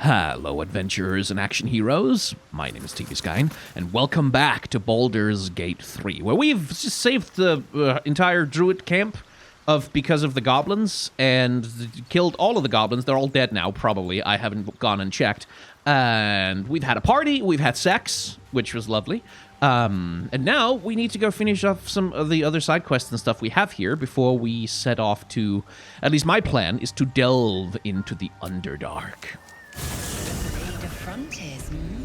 Hello, adventurers and action heroes. My name is TBSkyen, and welcome back to Baldur's Gate 3, where we've just saved the entire druid camp because of the goblins, and killed all of the goblins. They're all dead now, probably. I haven't gone and checked. And we've had a party, we've had sex, which was lovely. And now we need to go finish off some of the other side quests and stuff we have here before we set off to, at least my plan, is to delve into the underdark. Raid of frontiers, hmm?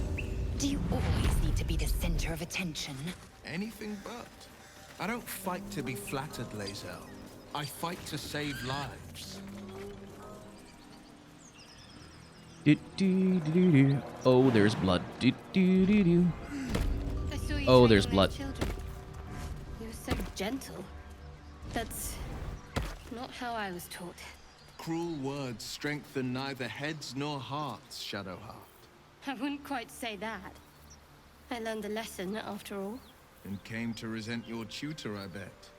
Do you always need to be the center of attention? Anything but. I don't fight to be flattered, lae'zel. I fight to save lives. Oh, there's blood. I saw you Oh, there's training blood. with children. You were so gentle. That's not how I was taught. Cruel words strengthen neither heads nor hearts, Shadowheart. I wouldn't quite say that. I learned a lesson after all. And came to resent your tutor, I bet.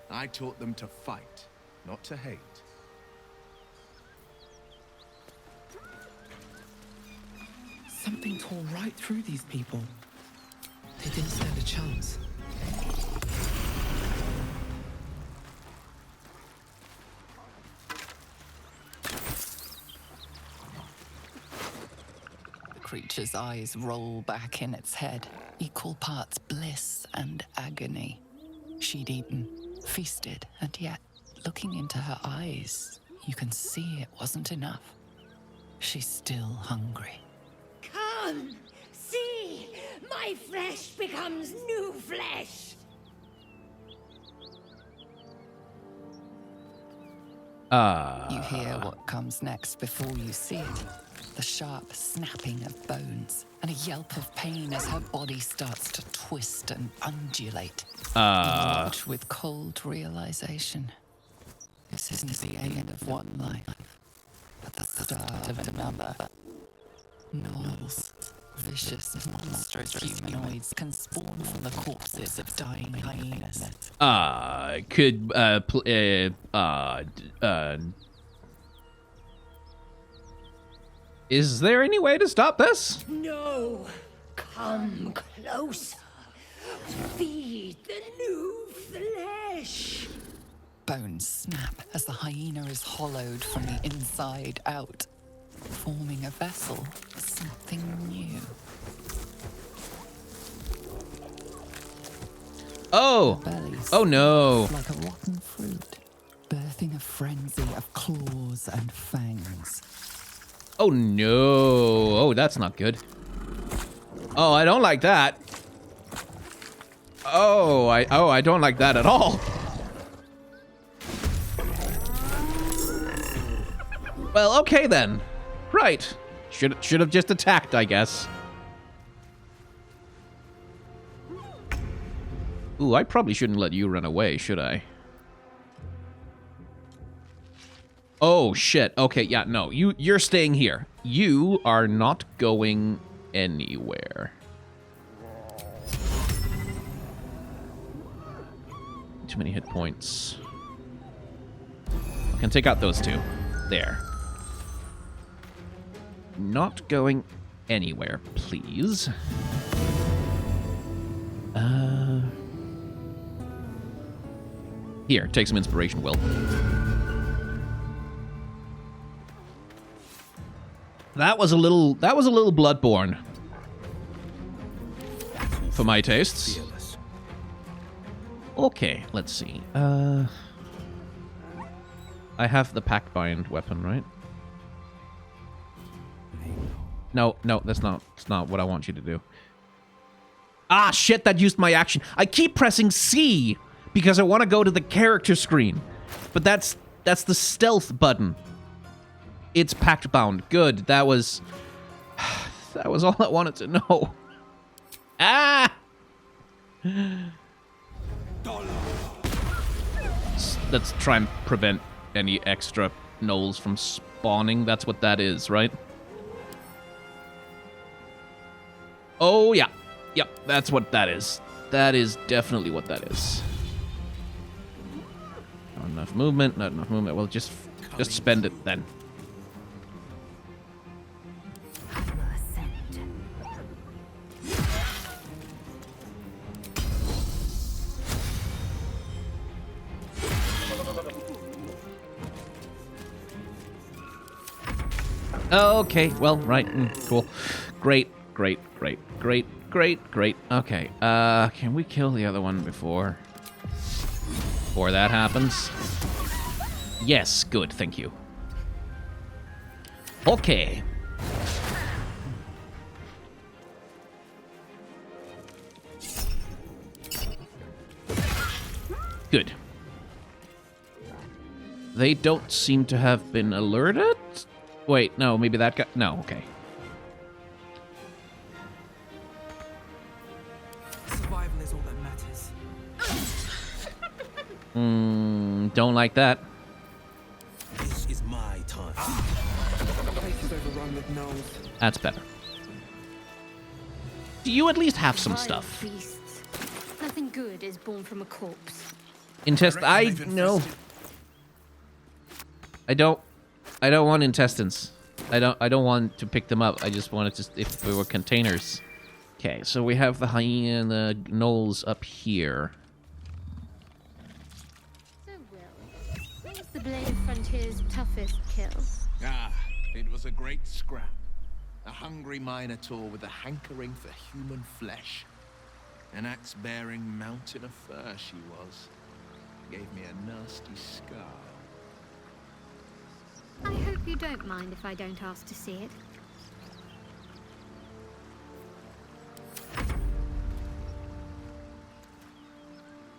I taught them to fight, not to hate. Something tore right through these people. They didn't stand a chance. The creature's eyes roll back in its head, equal parts bliss and agony. She'd eaten, feasted, and yet, looking into her eyes, you can see it wasn't enough. She's still hungry. Come, see, my flesh becomes new flesh. You hear what comes next before you see it. The sharp snapping of bones, and a yelp of pain as her body starts to twist and undulate. You watch with cold realization. This isn't the end of one life, but the start of another. Gnolls, vicious, monstrous humanoids can spawn from the corpses of dying hyenas. Is there any way to stop this? No, come closer. Feed the new flesh. Bones snap as the hyena is hollowed from the inside out, forming a vessel for something new. Oh! Bellies Oh no! like a rotten fruit, birthing a frenzy of claws and fangs. Oh no! Oh, that's not good. Oh, I don't like that. Oh, I don't like that at all. Well, okay then. Right. Should have just attacked, I guess. Ooh, I probably shouldn't let you run away, should I? Oh, shit. Okay, yeah, no. You're staying here. You are not going anywhere. Too many hit points. I can take out those two. There. Not going anywhere, please. Here, take some inspiration, Wyll. That was a little bloodborne. For my tastes. Okay, let's see. I have the pact bind weapon, right? No, that's not what I want you to do. Ah, shit, that used my action. I keep pressing C because I want to go to the character screen. But that's the stealth button. It's pact bound. Good. That was all I wanted to know. Ah! Let's try and prevent any extra gnolls from spawning. That's what that is, right? Oh, yeah. Yep, that's what that is. That is definitely what that is. Not enough movement, not enough movement. Well, just spend it then. Okay, well, right, cool. Great. Okay, can we kill the other one before that happens? Yes, good, thank you. Okay. Good. They don't seem to have been alerted? Wait, no, maybe that guy... No, okay. Survival is all that matters. Don't like that. This is my time. The place is overrun with gnolls. That's better. Do you at least have some Vile stuff? beasts. Nothing good is born from a corpse. No. I don't want intestines. I don't want to pick them up. I just wanted to, if they were containers. Okay, so we have the hyena gnolls up here. So, Wyll, what was the Blade of Frontier's toughest kill? Ah, it was a great scrap. A hungry minotaur with a hankering for human flesh. An axe-bearing mountain of fur she was. Gave me a nasty scar. I hope you don't mind if I don't ask to see it.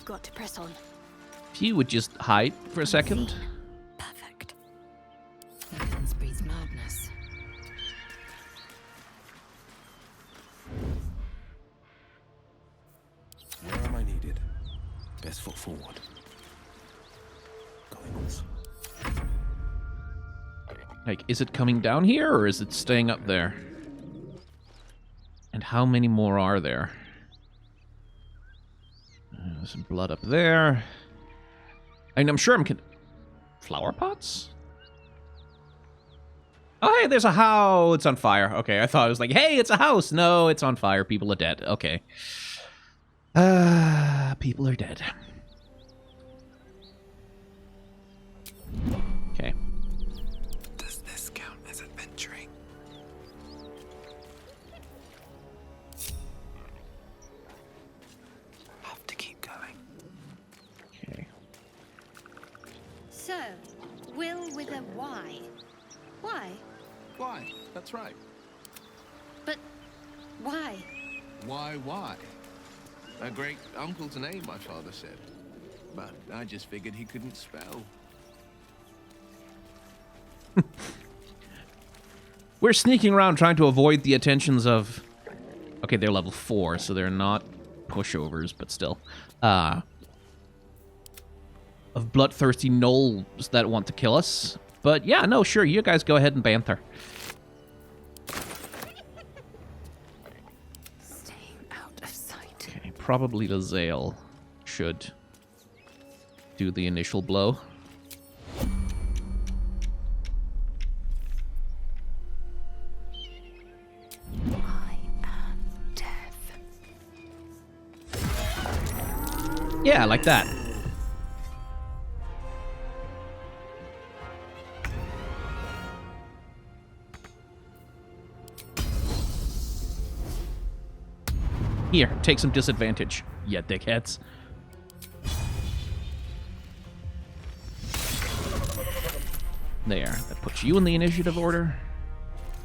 Got to press on. If you would just hide for a second. Perfect. Weapons breeds madness. Where am I needed? Best foot forward. Going once. Like, is it coming down here, or is it staying up there? And how many more are there? There's some blood up there. I mean, I'm sure flower pots? Oh, hey, there's a house. It's on fire. Okay, I thought it was like, hey, it's a house. No, it's on fire. People are dead. Okay. People are dead. Okay. Does this count as adventuring? Have to keep going. Okay. So, Wyll with a Y. Why? Why? That's right. But why? Why? A great uncle's name, my father said. But I just figured he couldn't spell. We're sneaking around trying to avoid the attentions of... Okay, they're level 4, so they're not pushovers, but still. Of bloodthirsty gnolls that want to kill us. But yeah, no, sure, you guys go ahead and banter. Staying out of sight. Okay, probably lae'zel should do the initial blow. I am death. Yeah, like that. Here, take some disadvantage, ya dickheads. There, that puts you in the initiative order.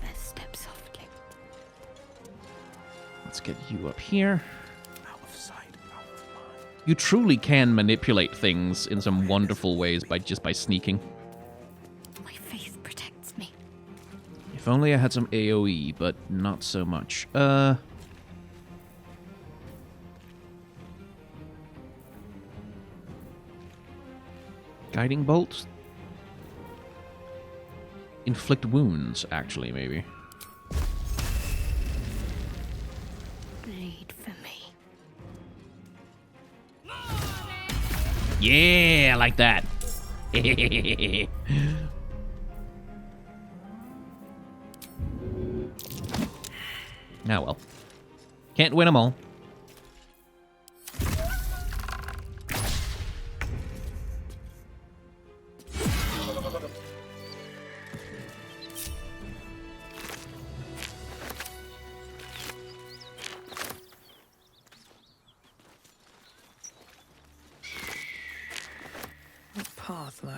Let's step softly. Let's get you up here. Out of sight, out of mind. You truly can manipulate things in some wonderful ways by sneaking. My faith protects me. If only I had some AoE, but not so much. Guiding bolt? Inflict wounds, actually, maybe. Bleed for me. Yeah, like that. Now, well. Can't win them all.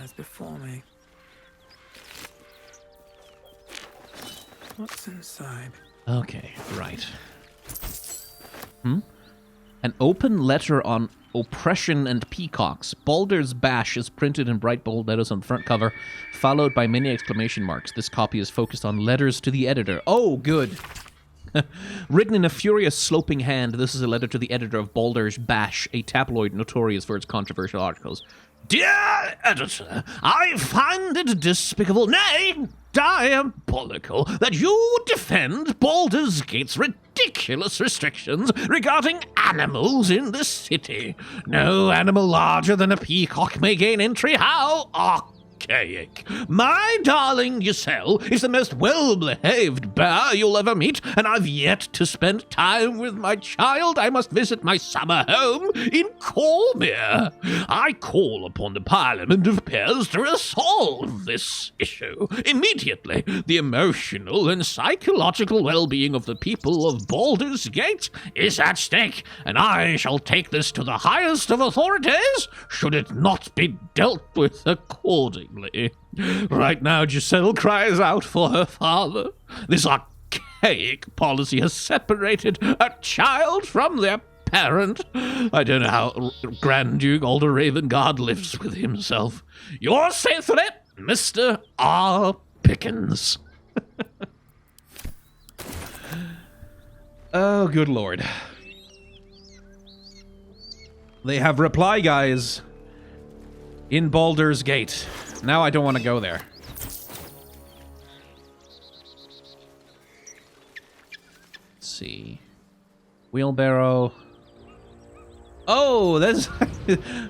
lies before me. What's inside? Okay, right. An open letter on oppression and peacocks. Baldur's Bash is printed in bright bold letters on the front cover, followed by many exclamation marks. This copy is focused on letters to the editor. Oh, good. Written in a furious, sloping hand, this is a letter to the editor of Baldur's Bash, a tabloid notorious for its controversial articles. Dear editor, I find it despicable, nay, diabolical, that you defend Baldur's Gate's ridiculous restrictions regarding animals in the city. No animal larger than a peacock may gain entry. How archaic. My darling Giselle is the most well-behaved bear you'll ever meet, and I've yet to spend time with my child. I must visit my summer home in Cormyr. I call upon the Parliament of Peers to resolve this issue immediately. The emotional and psychological well-being of the people of Baldur's Gate is at stake, and I shall take this to the highest of authorities, should it not be dealt with accordingly. Right now, Giselle cries out for her father. This archaic policy has separated a child from their parent. I don't know how Grand Duke Alder Ravengard lives with himself. Yours faithfully, Mr. R. Pickens. Oh, good lord. They have reply guys in Baldur's Gate. Now I don't want to go there. Let's see. Wheelbarrow. Oh, there's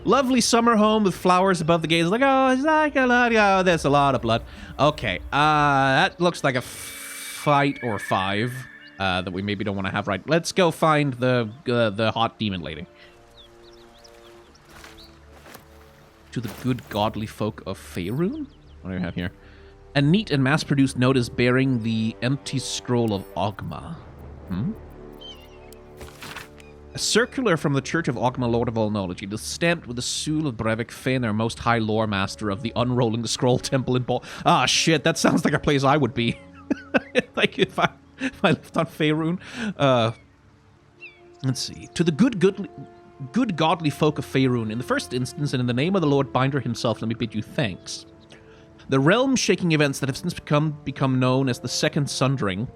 lovely summer home with flowers above the gate. It's like, oh, it's like a lot. Oh, there's a lot of blood. Okay, that looks like a fight or 5 that we maybe don't want to have right. Let's go find the hot demon lady. To the good godly folk of Faerun? What do we have here? A neat and mass-produced notice bearing the empty scroll of Ogma. A circular from the Church of Ogma, Lord of all knowledge. It is stamped with the seal of Brevik Fener, most high lore master of the Unrolling the Scroll Temple in Ah, shit, that sounds like a place I would be. Like if I lived on Faerun. Let's see. To the good godly folk of Faerun, in the first instance, and in the name of the Lord Binder himself, let me bid you thanks. The realm-shaking events that have since become known as the Second Sundering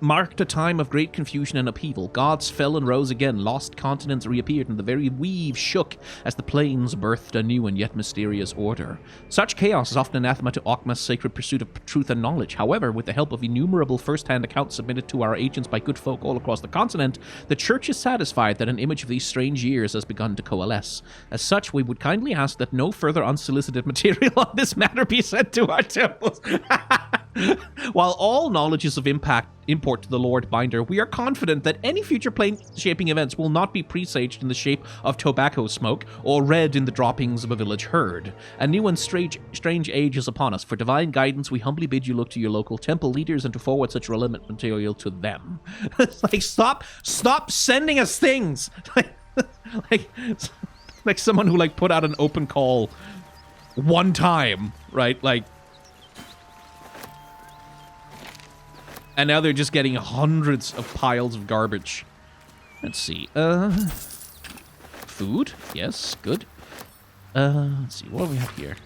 marked a time of great confusion and upheaval. Gods fell and rose again, lost continents reappeared, and the very weave shook as the plains birthed a new and yet mysterious order. Such chaos is often anathema to Ogma's sacred pursuit of truth and knowledge. However, with the help of innumerable first-hand accounts submitted to our agents by good folk all across the continent, the Church is satisfied that an image of these strange years has begun to coalesce. As such, we would kindly ask that no further unsolicited material on this matter be sent to our temples. While all knowledge is of import to the Lord Binder, we are confident that any future plane-shaping events will not be presaged in the shape of tobacco smoke or read in the droppings of a village herd. A new and strange age is upon us. For divine guidance, we humbly bid you look to your local temple leaders and to forward such relevant material to them. It's like, stop sending us things! like someone who, like, put out an open call one time, right? Like, and now they're just getting hundreds of piles of garbage. Let's see. Food? Yes, good. Let's see. What do we have here?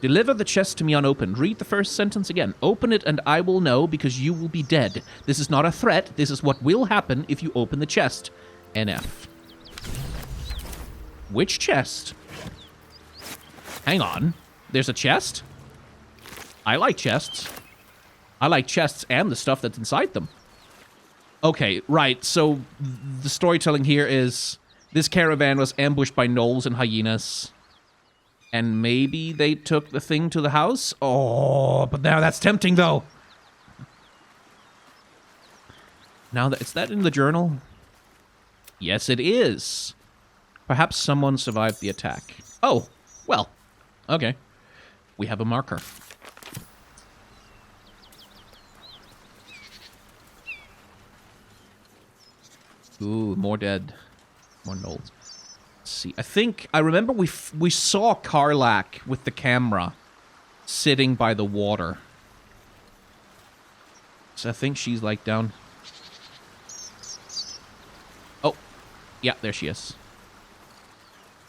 Deliver the chest to me unopened. Read the first sentence again. Open it and I will know because you will be dead. This is not a threat. This is what will happen if you open the chest. NF. Which chest? Hang on. There's a chest? I like chests. I like chests and the stuff that's inside them. Okay, right, so the storytelling here is this caravan was ambushed by gnolls and hyenas. And maybe they took the thing to the house? Oh, but now that's tempting, though. Now, is that in the journal? Yes, it is. Perhaps someone survived the attack. Oh, well, okay. We have a marker. Ooh, more dead. More gnolls. Let's see. I think I remember we saw Karlach with the camera sitting by the water. So I think she's like down. Oh, yeah, there she is.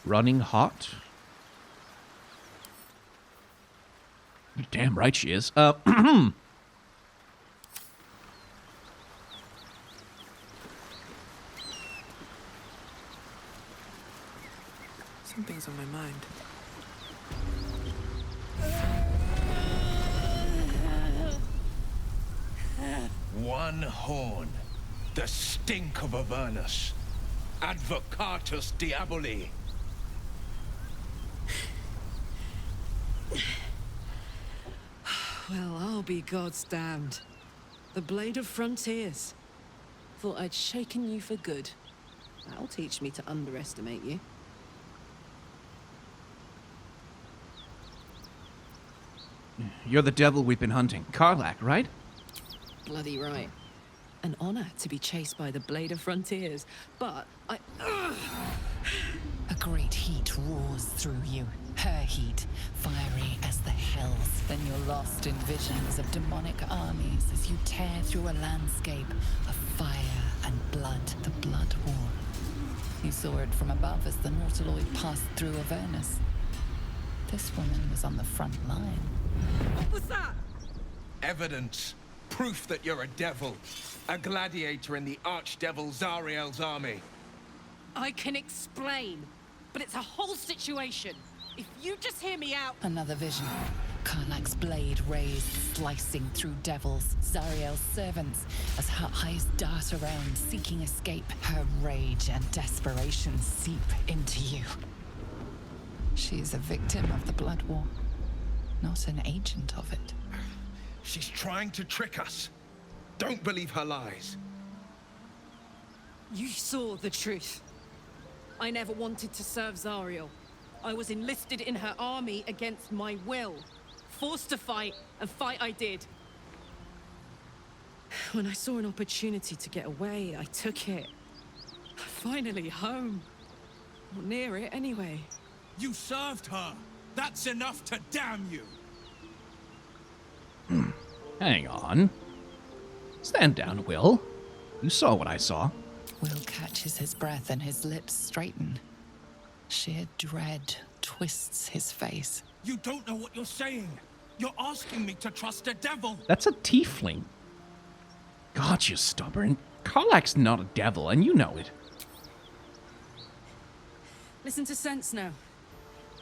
Running hot. You're damn right she is. Something's on my mind. One horn. The stink of Avernus. Advocatus diaboli. Well, I'll be God's damned. The Blade of Frontiers. Thought I'd shaken you for good. That'll teach me to underestimate you. You're the devil we've been hunting. Karlach, right? Bloody right. An honor to be chased by the Blade of Frontiers, but I... A great heat roars through you. Her heat, fiery as the hells. Then you're lost in visions of demonic armies as you tear through a landscape of fire and blood, the Blood War. You saw it from above as the Nautiloid passed through Avernus. This woman was on the front line. What was that? Evidence. Proof that you're a devil. A gladiator in the archdevil Zariel's army. I can explain, but it's a whole situation. If you just hear me out... Another vision. Karlach's blade raised, slicing through devils, Zariel's servants, as her eyes dart around, seeking escape. Her rage and desperation seep into you. She is a victim of the Blood War, not an agent of it. She's trying to trick us. Don't believe her lies. You saw the truth. I never wanted to serve Zariel. I was enlisted in her army against my will. Forced to fight, and fight I did. When I saw an opportunity to get away, I took it. Finally home. Or near it, anyway. You served her. That's enough to damn you. Hang on. Stand down, Wyll. You saw what I saw. Wyll catches his breath and his lips straighten. Sheer dread twists his face. You don't know what you're saying. You're asking me to trust a devil. That's a tiefling. God, you're stubborn. Karlach's not a devil, and you know it. Listen to sense now.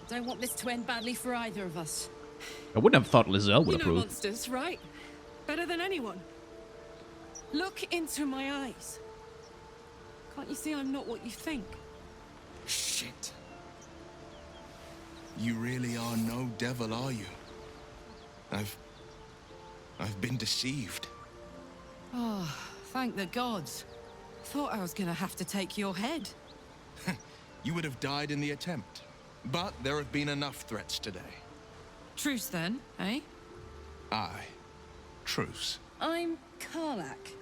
I don't want this to end badly for either of us. I wouldn't have thought lae'zel would You know approve. monsters, right? Better than anyone. Look into my eyes. Can't you see I'm not what you think? Shit. You really are no devil, are you? I've been deceived. Oh, thank the gods. Thought I was gonna have to take your head. You would have died in the attempt. But there have been enough threats today. Truce then, eh? Aye. Truce. I'm Karlach,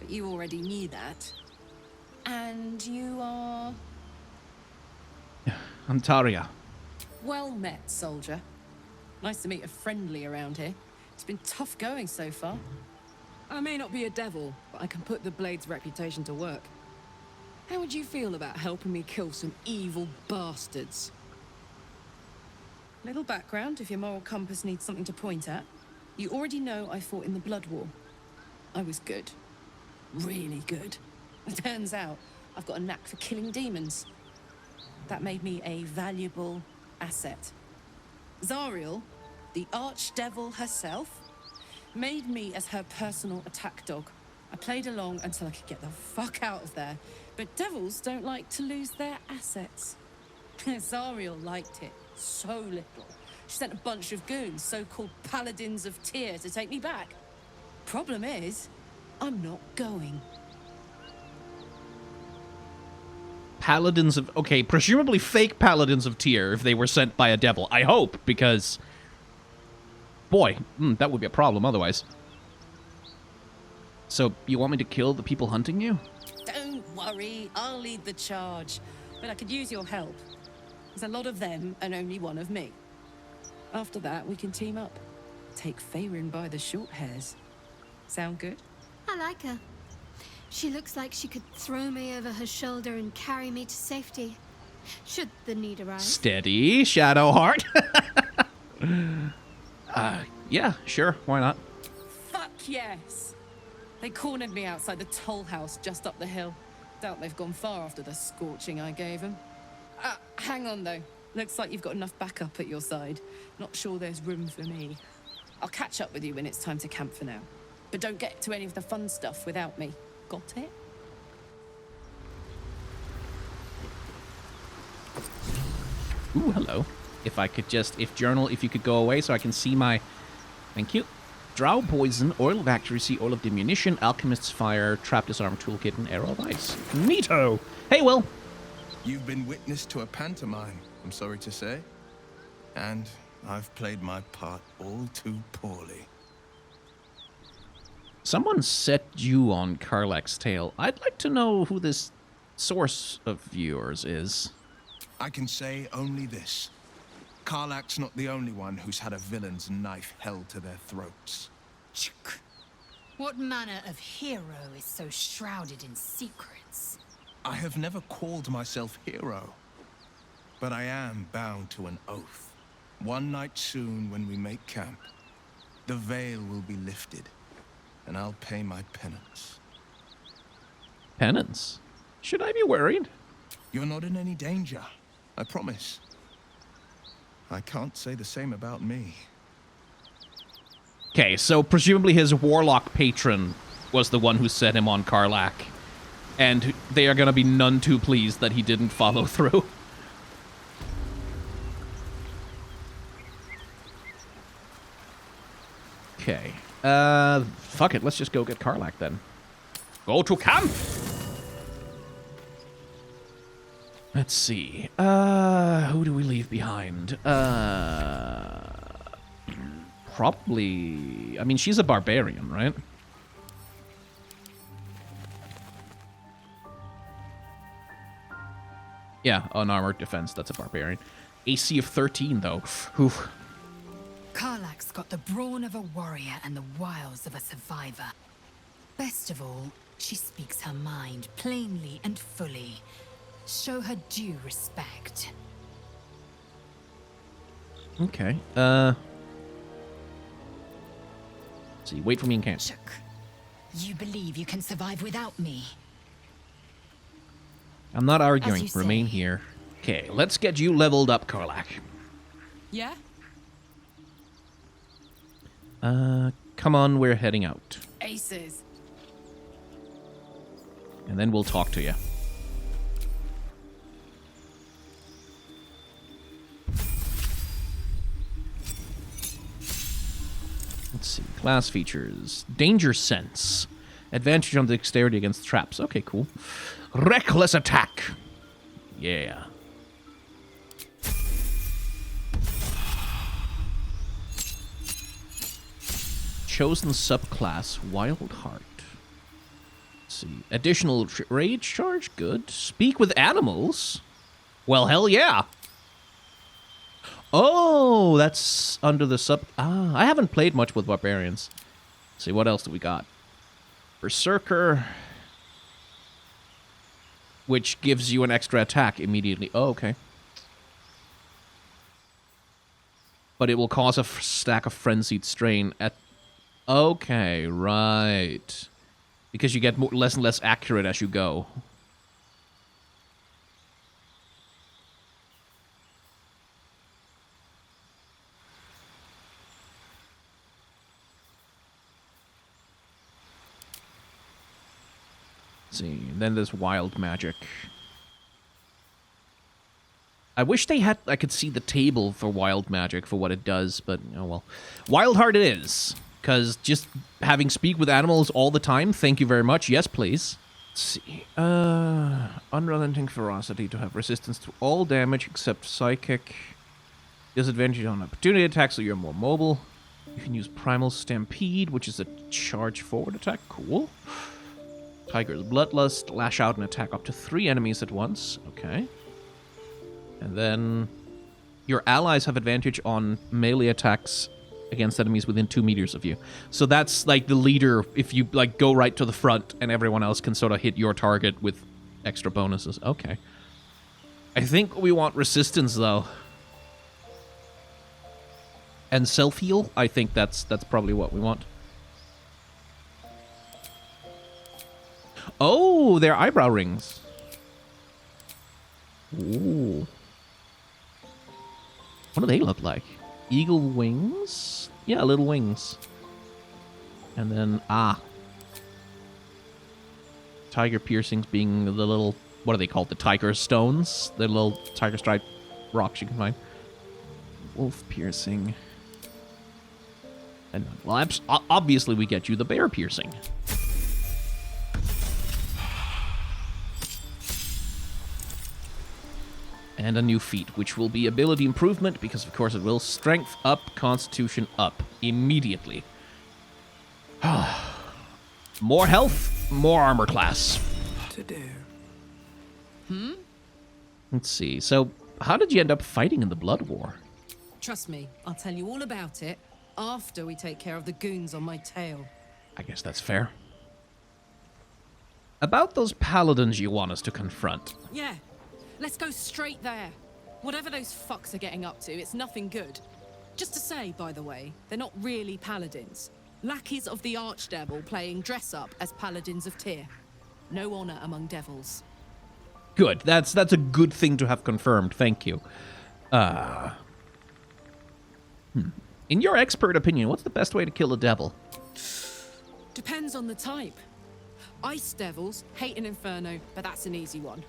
but you already knew that. And you are... Antaria. Well met, soldier. Nice to meet a friendly around here. It's been tough going so far. I may not be a devil, but I can put the Blade's reputation to work. How would you feel about helping me kill some evil bastards? Little background, if your moral compass needs something to point at. You already know I fought in the Blood War. I was good. Really good. It turns out I've got a knack for killing demons. That made me a valuable asset. Zariel, the archdevil herself, made me as her personal attack dog. I played along until I could get the fuck out of there. But devils don't like to lose their assets. Zariel liked it so little. She sent a bunch of goons, so-called paladins of Tyr, to take me back. Problem is, I'm not going. Paladins of... Okay, presumably fake paladins of Tyr if they were sent by a devil. I hope, because... Boy, that would be a problem otherwise. So, you want me to kill the people hunting you? Don't worry, I'll lead the charge. but I could use your help. There's a lot of them and only one of me. After that, we can team up. Take Faerun by the short hairs. Sound good? I like her. She looks like she could throw me over her shoulder and carry me to safety, should the need arise. Steady, Shadowheart. Yeah, sure, why not? Fuck yes! They cornered me outside the toll house just up the hill. Doubt they've gone far after the scorching I gave them. Hang on though. Looks like you've got enough backup at your side. Not sure there's room for me. I'll catch up with you when it's time to camp for now. But don't get to any of the fun stuff without me. Got it? Ooh, hello. If I could just, if you could go away so I can see my, thank you. Drow poison, oil of accuracy, oil of diminution, alchemist's fire, trap disarm toolkit, and arrow of ice. Neato! Hey, Wyll. You've been witness to a pantomime, I'm sorry to say. And I've played my part all too poorly. Someone set you on Karlach's tail. I'd like to know who this source of yours is. I can say only this. Karlach's not the only one who's had a villain's knife held to their throats. Chuk. What manner of hero is so shrouded in secrets? I have never called myself hero, but I am bound to an oath. One night soon when we make camp, the veil will be lifted, and I'll pay my penance. Penance? Should I be worried? You're not in any danger, I promise. I can't say the same about me. Okay, so presumably his warlock patron was the one who set him on Karlach. And they are going to be none too pleased that he didn't follow through. Okay. Fuck it. Let's just go get Karlach then. Go to camp! Let's see. Who do we leave behind? Probably... I mean, she's a barbarian, right? Yeah, unarmored defense. That's a barbarian. AC of 13, though. Oof. Karlach's got the brawn of a warrior and the wiles of a survivor. Best of all, she speaks her mind plainly and fully. Show her due respect. Okay. Let's see. Wait for me in camp. Chuk. You believe you can survive without me? I'm not arguing. As you Remain say. here. Okay, let's get you leveled up, Karlach. Yeah? Come on, we're heading out. Aces. And then we'll talk to you. Let's see. Class features. Danger sense. Advantage on dexterity against traps. Okay, cool. Reckless attack. Yeah. Chosen subclass, Wild Heart. Let's see. Additional rage charge? Good. Speak with animals? Well, hell yeah. Oh, that's under the sub... I haven't played much with barbarians. Let's see, what else do we got? Berserker, which gives you an extra attack immediately. Oh, okay. But it will cause a stack of frenzied strain at... Okay, right. Because you get less and less accurate as you go. See, then there's wild magic. I wish they had... I could see the table for wild magic for what it does, but oh well. Wild Heart it is, because just having speak with animals all the time, thank you very much. Yes, please. Let's see. Unrelenting ferocity to have resistance to all damage except psychic. Disadvantage on opportunity attacks, so you're more mobile. You can use Primal Stampede, which is a charge forward attack. Cool. Tiger's Bloodlust. Lash out and attack up to 3 enemies at once. Okay. And then your allies have advantage on melee attacks against enemies within 2 meters of you. So that's like the leader if you like go right to the front and everyone else can sort of hit your target with extra bonuses. Okay. I think we want resistance though. And self-heal, I think that's probably what we want. Oh, they're eyebrow rings. Ooh. What do they look like? Eagle wings? Yeah, little wings. And then, tiger piercings being the little, what are they called? The tiger stones? The little tiger stripe rocks you can find. Wolf piercing. And, well, obviously we get you the bear piercing. And a new feat, which will be ability improvement, because of course it will. Strength up, constitution up. Immediately. More health, more armor class. To do. Let's see. So, how did you end up fighting in the Blood War? Trust me, I'll tell you all about it after we take care of the goons on my tail. I guess that's fair. About those paladins you want us to confront. Yeah, let's go straight there. Whatever those fucks are getting up to, it's nothing good. Just to say, by the way, they're not really paladins. Lackeys of the Archdevil playing dress-up as paladins of Tyr. No honor among devils. Good. That's a good thing to have confirmed. Thank you. In your expert opinion, what's the best way to kill a devil? Depends on the type. Ice devils hate an inferno, but that's an easy one.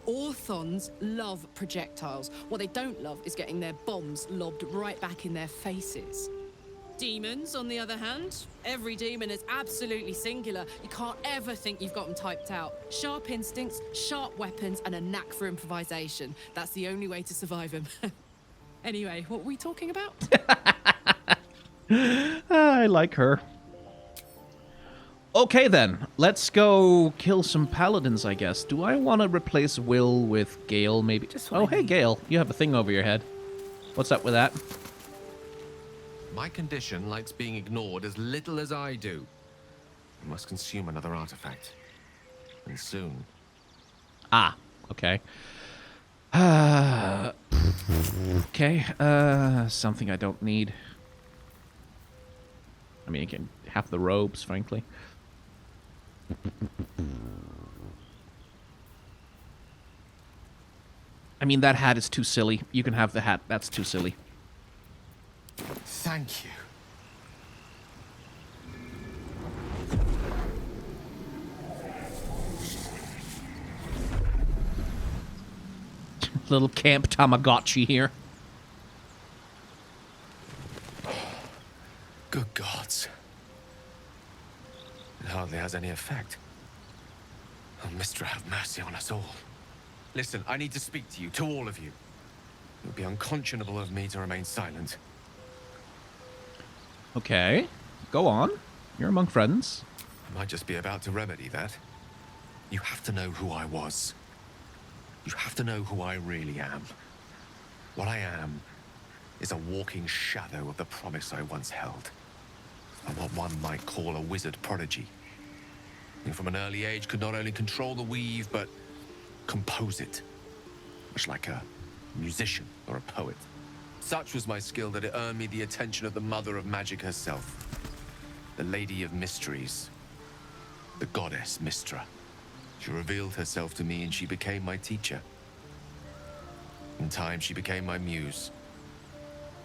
Orthons love projectiles. What they don't love is getting their bombs lobbed right back in their faces. Demons, on the other hand, every demon is absolutely singular. You can't ever think you've got them typed out. Sharp instincts, sharp weapons, and a knack for improvisation. That's the only way to survive them. Anyway, what were we talking about? I like her. Okay then, let's go kill some paladins, I guess. Do I want to replace Wyll with Gale, maybe? Oh, hey, Gale, you have a thing over your head. What's up with that? My condition likes being ignored as little as I do. I must consume another artifact. And soon. Ah, okay. Okay, something I don't need. I mean, you can have the robes, frankly. I mean, that hat is too silly. You can have the hat. That's too silly. Thank you. Little camp Tamagotchi here. Good gods. It hardly has any effect. Oh, Mistra, have mercy on us all. Listen, I need to speak to you, to all of you. It would be unconscionable of me to remain silent. Okay, go on. You're among friends. I might just be about to remedy that. You have to know who I was. You have to know who I really am. What I am is a walking shadow of the promise I once held. I'm what one might call a wizard prodigy. Who from an early age could not only control the weave, but compose it. Much like a musician or a poet. Such was my skill that it earned me the attention of the mother of magic herself. The Lady of Mysteries. The goddess Mistra. She revealed herself to me and she became my teacher. In time, she became my muse.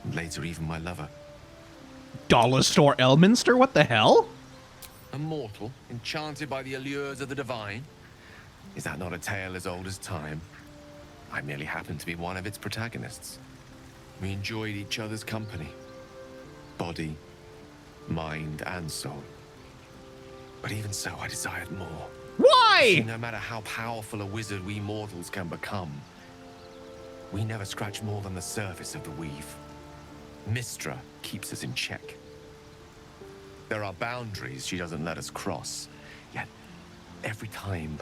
And later, even my lover. Dollar Store Elminster? What the hell? A mortal, enchanted by the allures of the divine. Is that not a tale as old as time? I merely happened to be one of its protagonists. We enjoyed each other's company. Body, mind, and soul. But even so, I desired more. Why? No matter how powerful a wizard we mortals can become, we never scratch more than the surface of the weave. Mistra keeps us in check. There are boundaries she doesn't let us cross. Yet, every time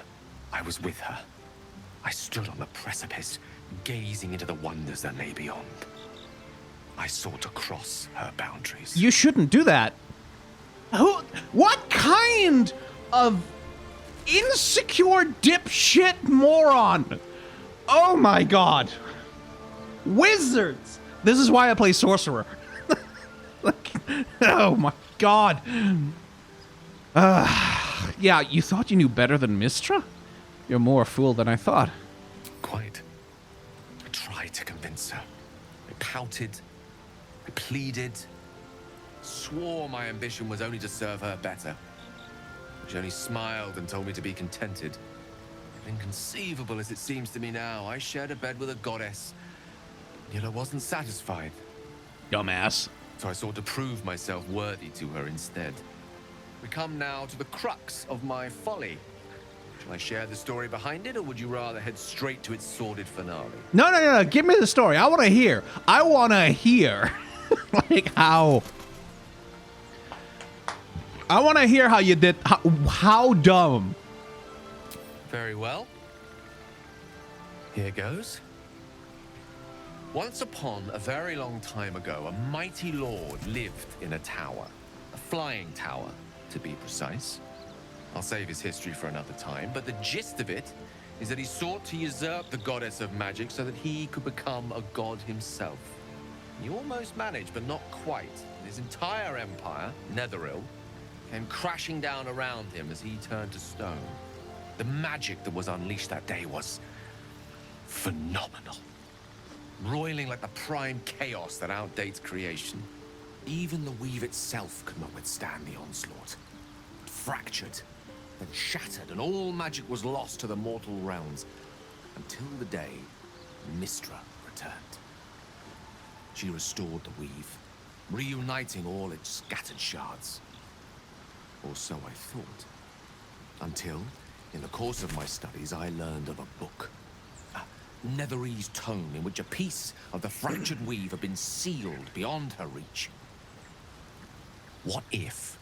I was with her, I stood on the precipice, gazing into the wonders that lay beyond. I sought to cross her boundaries. You shouldn't do that. What kind of insecure dipshit moron? Oh my god. Wizards! This is why I play sorcerer. Like, oh my god. Yeah, you thought you knew better than Mystra? You're more a fool than I thought. Quite. I tried to convince her. I pouted. I pleaded. Swore my ambition was only to serve her better. She only smiled and told me to be contented. Inconceivable as it seems to me now, I shared a bed with a goddess, yet I wasn't satisfied. Dumbass. So I sought to prove myself worthy to her instead. We come now to the crux of my folly. Shall I share the story behind it, or would you rather head straight to its sordid finale? No. Give me the story. I want to hear. Like, how... I want to hear how you did... How dumb. Very well. Here goes. Once upon a very long time ago, a mighty lord lived in a tower. A flying tower, to be precise. I'll save his history for another time, but the gist of it is that he sought to usurp the goddess of magic so that he could become a god himself. He almost managed, but not quite. His entire empire, Netherese, came crashing down around him as he turned to stone. The magic that was unleashed that day was phenomenal. Roiling like the prime chaos that outdates creation. Even the weave itself could not withstand the onslaught. It fractured, then shattered, and all magic was lost to the mortal realms. Until the day Mystra returned. She restored the weave, reuniting all its scattered shards. Or so I thought. Until, in the course of my studies, I learned of a book. A Netherese tome in which a piece of the fractured weave had been sealed beyond her reach. What if,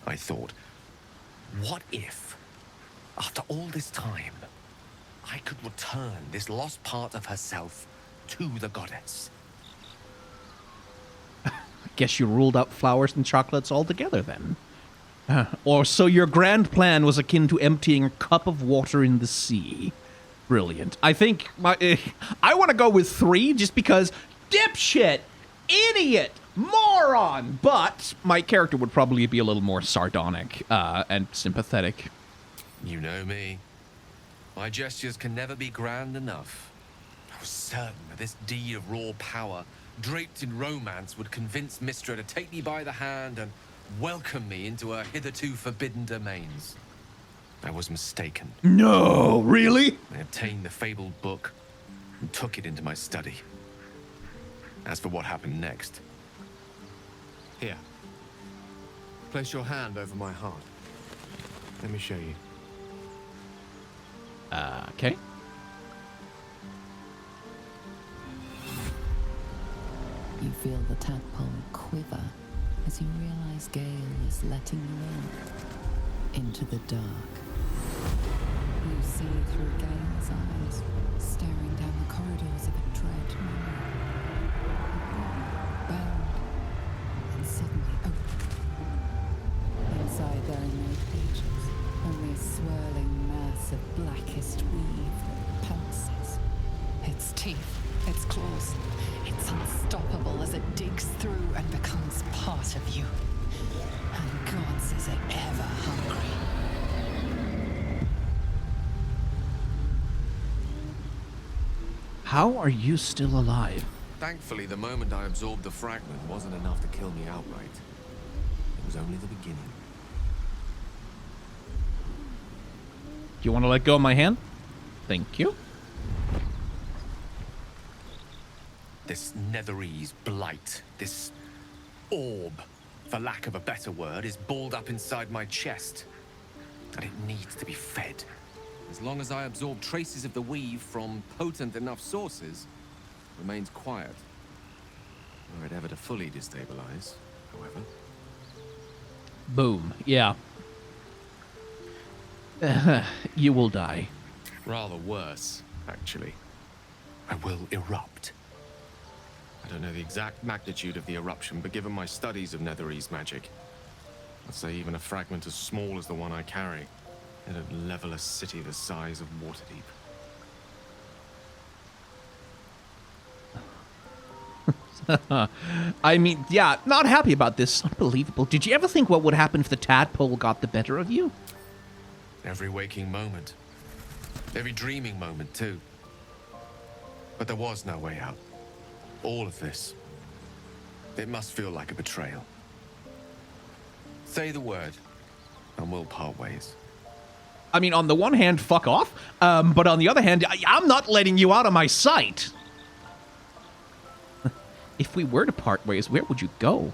I thought, what if, after all this time, I could return this lost part of herself to the goddess? Guess you ruled out flowers and chocolates altogether then. Or so your grand plan was akin to emptying a cup of water in the sea. Brilliant. I think I want to go with 3 just because dipshit, idiot, moron. But my character would probably be a little more sardonic and sympathetic. You know me. My gestures can never be grand enough. I was certain that this deed of raw power, draped in romance, would convince Mystra to take me by the hand and welcome me into her hitherto forbidden domains. I was mistaken. No, really? I obtained the fabled book and took it into my study. As for what happened next... Here. Place your hand over my heart. Let me show you. Okay. You feel the tadpole quiver as you realize Gale is letting you into the dark. You see through Gale's eyes, staring down the corridors of a dread memory. Bound and suddenly open. Inside there are no pages, only a swirling mass of blackest weave that pulses. Its teeth, its claws, it's unstoppable as it digs through and becomes part of you. And gods, is it ever hungry. How are you still alive? Thankfully, the moment I absorbed the fragment wasn't enough to kill me outright. It was only the beginning. Do you want to let go of my hand? Thank you. This Netherese blight, this orb, for lack of a better word, is balled up inside my chest. And it needs to be fed. As long as I absorb traces of the weave from potent enough sources, it remains quiet. Were it ever to fully destabilize, however. Boom. Yeah. You will die. Rather worse, actually. I will erupt. I don't know the exact magnitude of the eruption, but given my studies of Netherese magic, I'd say even a fragment as small as the one I carry, it'd level a city the size of Waterdeep. I mean, yeah, not happy about this. Unbelievable. Did you ever think what would happen if the tadpole got the better of you? Every waking moment. Every dreaming moment, too. But there was no way out. All of this. It must feel like a betrayal. Say the word, and we'll part ways. I mean, on the one hand, fuck off. But on the other hand, I'm not letting you out of my sight. If we were to part ways, where would you go?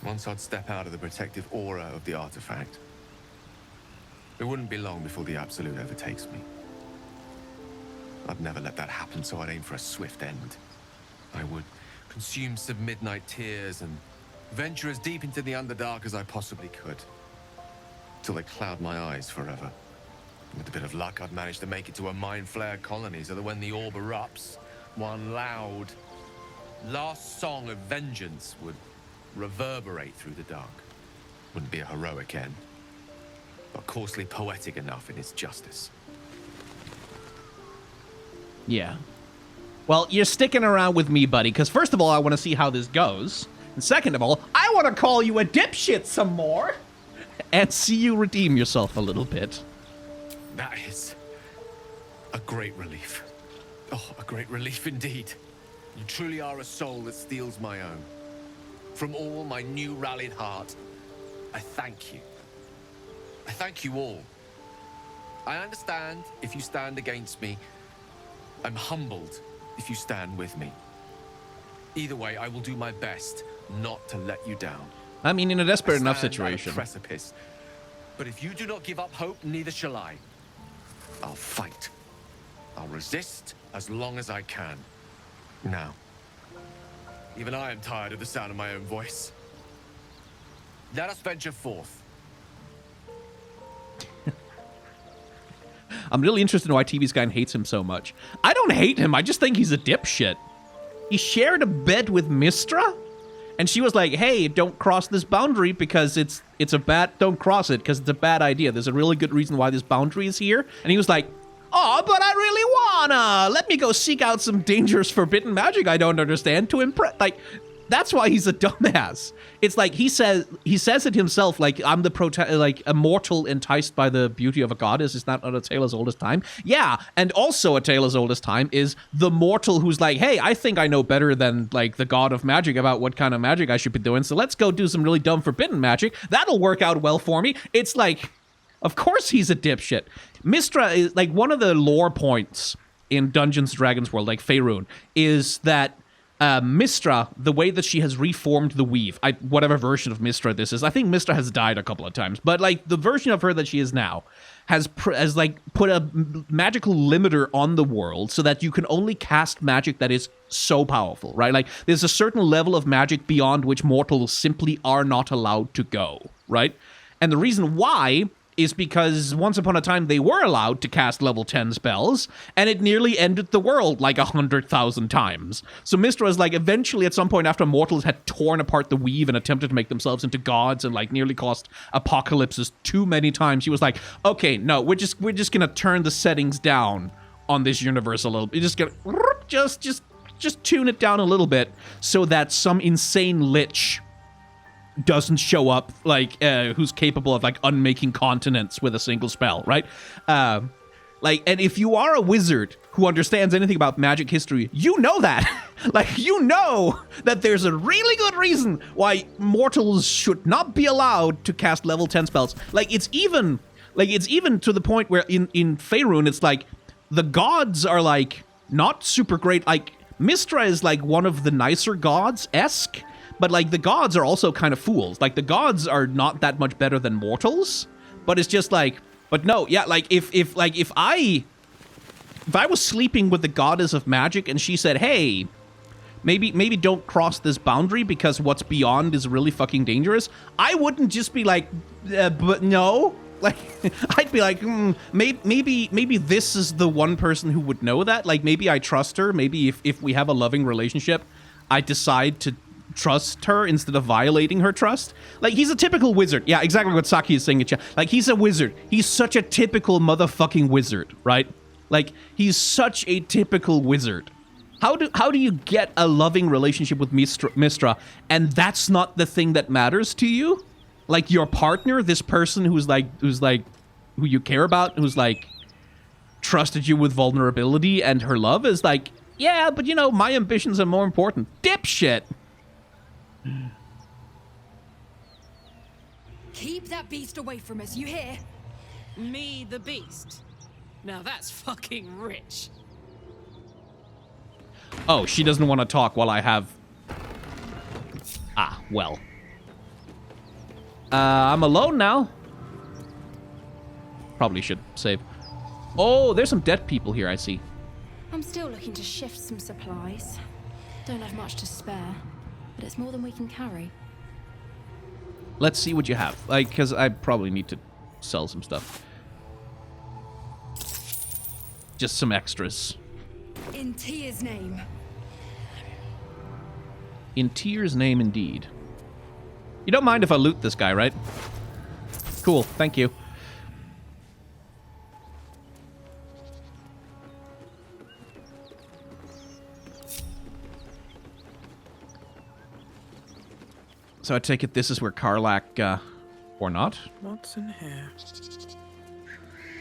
Once I'd step out of the protective aura of the artifact, it wouldn't be long before the Absolute overtakes me. I'd never let that happen, so I'd aim for a swift end. I would consume some midnight tears and venture as deep into the underdark as I possibly could, till they cloud my eyes forever. With a bit of luck, I'd manage to make it to a mind flare colony, so that when the orb erupts, one loud, last song of vengeance would reverberate through the dark. Wouldn't be a heroic end, but coarsely poetic enough in its justice. Yeah. Well, you're sticking around with me, buddy, because first of all, I want to see how this goes. And second of all, I want to call you a dipshit some more. And see you redeem yourself a little bit. That is a great relief. Oh, a great relief indeed. You truly are a soul that steals my own. From all my new rallied heart, I thank you. I thank you all. I understand if you stand against me. I'm humbled if you stand with me. Either way, I will do my best not to let you down. I mean, in a desperate enough I stand situation. at a precipice. But if you do not give up hope, neither shall I. I'll fight. I'll resist as long as I can. Now, even I am tired of the sound of my own voice. Let us venture forth. I'm really interested in why TBSkyen hates him so much. I don't hate him, I just think he's a dipshit. He shared a bed with Mystra, and she was like, hey, don't cross this boundary because it's a bad, don't cross it because it's a bad idea. There's a really good reason why this boundary is here. And he was like, oh, but I really wanna. Let me go seek out some dangerous forbidden magic I don't understand to impress. Like, that's why he's a dumbass. It's like he says it himself, like, I'm like a mortal enticed by the beauty of a goddess. Is that not a tale as old as time? Yeah, and also a tale as old as time is the mortal who's like, hey, I think I know better than, like, the god of magic about what kind of magic I should be doing, so let's go do some really dumb forbidden magic. That'll work out well for me. It's like, of course he's a dipshit. Mystra is, like, one of the lore points in Dungeons & Dragons world, like Faerun, is that Mystra, the way that she has reformed the weave, whatever version of Mystra this is, I think Mystra has died a couple of times, but like the version of her that she is now has like put a magical limiter on the world so that you can only cast magic that is so powerful, right? Like there's a certain level of magic beyond which mortals simply are not allowed to go, right? And the reason why is because once upon a time they were allowed to cast level 10 spells, and it nearly ended the world like 100,000 times. So Mystra is like, eventually at some point after mortals had torn apart the weave and attempted to make themselves into gods and like nearly caused apocalypses too many times, she was like, okay, no, we're just gonna turn the settings down on this universe a little bit. Just gonna just tune it down a little bit so that some insane lich doesn't show up, like, who's capable of, like, unmaking continents with a single spell, right? Like, and if you are a wizard who understands anything about magic history, you know that. Like, you know that there's a really good reason why mortals should not be allowed to cast level 10 spells. Like, it's even to the point where in Faerun, it's like, the gods are, like, not super great. Like, Mystra is, like, one of the nicer gods-esque, but, like, the gods are also kind of fools. Like, the gods are not that much better than mortals, but it's just like, but no, yeah, like, if I was sleeping with the goddess of magic and she said, hey, maybe don't cross this boundary because what's beyond is really fucking dangerous, I wouldn't just be like, but no, Like, I'd be like, maybe this is the one person who would know that. Like, maybe I trust her. Maybe if we have a loving relationship, I decide to trust her instead of violating her trust. Like, he's a typical wizard. Yeah, exactly what Saki is saying in chat. Like, he's a wizard. He's such a typical motherfucking wizard, right? Like, he's such a typical wizard. How do you get a loving relationship with Mistra, and that's not the thing that matters to you? Like, your partner, this person who you care about, who's like trusted you with vulnerability and her love is like, yeah, but you know, my ambitions are more important. Dipshit. Keep that beast away from us, you hear? Me, the beast. Now that's fucking rich. Oh, she doesn't want to talk while I have... Ah, well. I'm alone now. Probably should save. Oh, there's some dead people here, I see. I'm still looking to shift some supplies. Don't have much to spare, but it's more than we can carry. Let's see what you have. Like, because I probably need to sell some stuff. Just some extras. In Tyr's name. In Tyr's name, indeed. You don't mind if I loot this guy, right? Cool, thank you. So I take it this is where Karlach, or not? What's in here?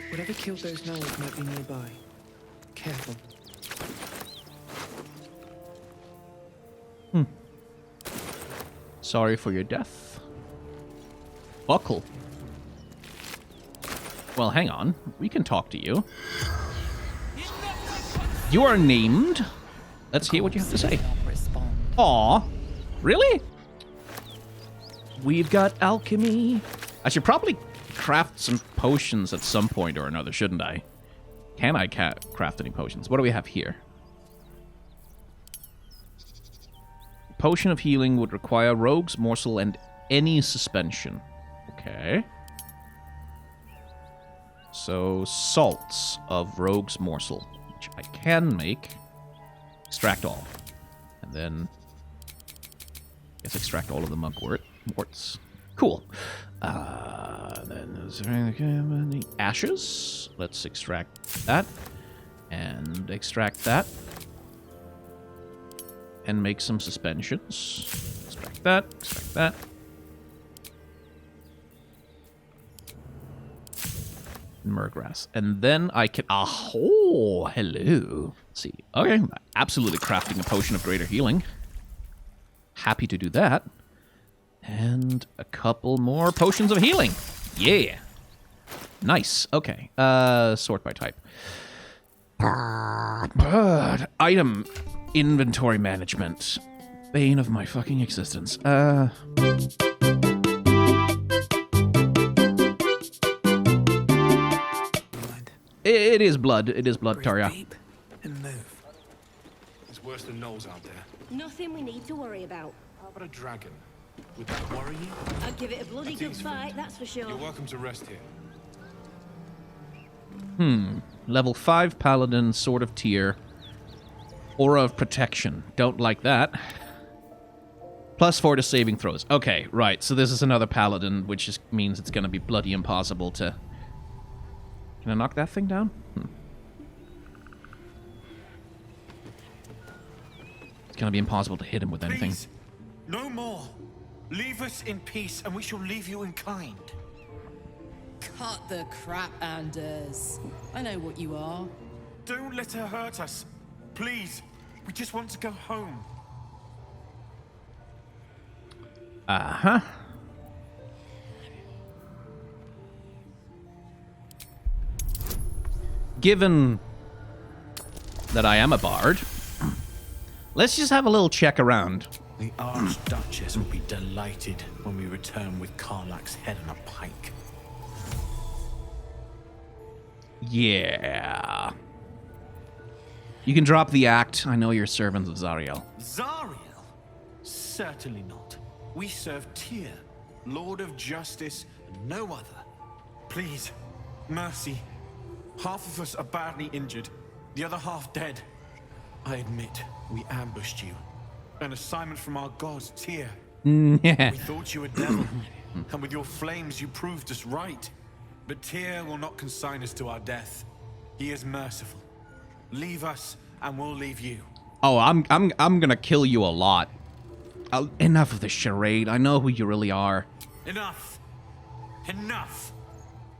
Whatever killed those gnolls might be nearby. Careful. Sorry for your death. Buckle. Well, hang on. We can talk to you. You are named. Let's hear what you have to say. Aw. Really? We've got alchemy. I should probably craft some potions at some point or another, shouldn't I? Can I craft any potions? What do we have here? Potion of healing would require rogue's morsel and any suspension. Okay. So, salts of rogue's morsel, which I can make. Extract all. And then, guess extract all of the mugworts. Cool. Then is there any ashes? Let's extract that. And extract that. And make some suspensions. Extract that. Extract that. Murgrass. And then I can... Oh, hello. Let's see. Okay. Absolutely crafting a potion of greater healing. Happy to do that. And a couple more potions of healing. Yeah. Nice. Okay. Sort by type. Item inventory management. Bane of my fucking existence. It is blood. It is blood, Tarja. And move. It's worse than gnolls out there. Nothing we need to worry about. How about a dragon? Would that worry you? I'd give it a bloody good fight, that's for sure. You're welcome to rest here. Level 5 paladin, Sword of Tyr. Aura of protection. Don't like that. +4 to saving throws. Okay, right. So this is another paladin, which means it's going to be bloody impossible to... Can I knock that thing down? It's going to be impossible to hit him with anything. Please, no more. Leave us in peace, and we shall leave you in kind. Cut the crap, Anders. I know what you are. Don't let her hurt us. Please, we just want to go home. Uh-huh. Given that I am a bard, let's just have a little check around. The Archduchess will be delighted when we return with Karlach's head on a pike. Yeah. You can drop the act. I know you're servants of Zariel. Zariel? Certainly not. We serve Tyr, Lord of Justice, and no other. Please. Mercy. Half of us are badly injured, the other half dead. I admit, we ambushed you. An assignment from our god, Tyr. Yeah. We thought you a devil, and with your flames you proved us right. But Tyr will not consign us to our death. He is merciful. Leave us, and we'll leave you. Oh, I'm gonna kill you a lot. Enough of this charade. I know who you really are. Enough. Enough.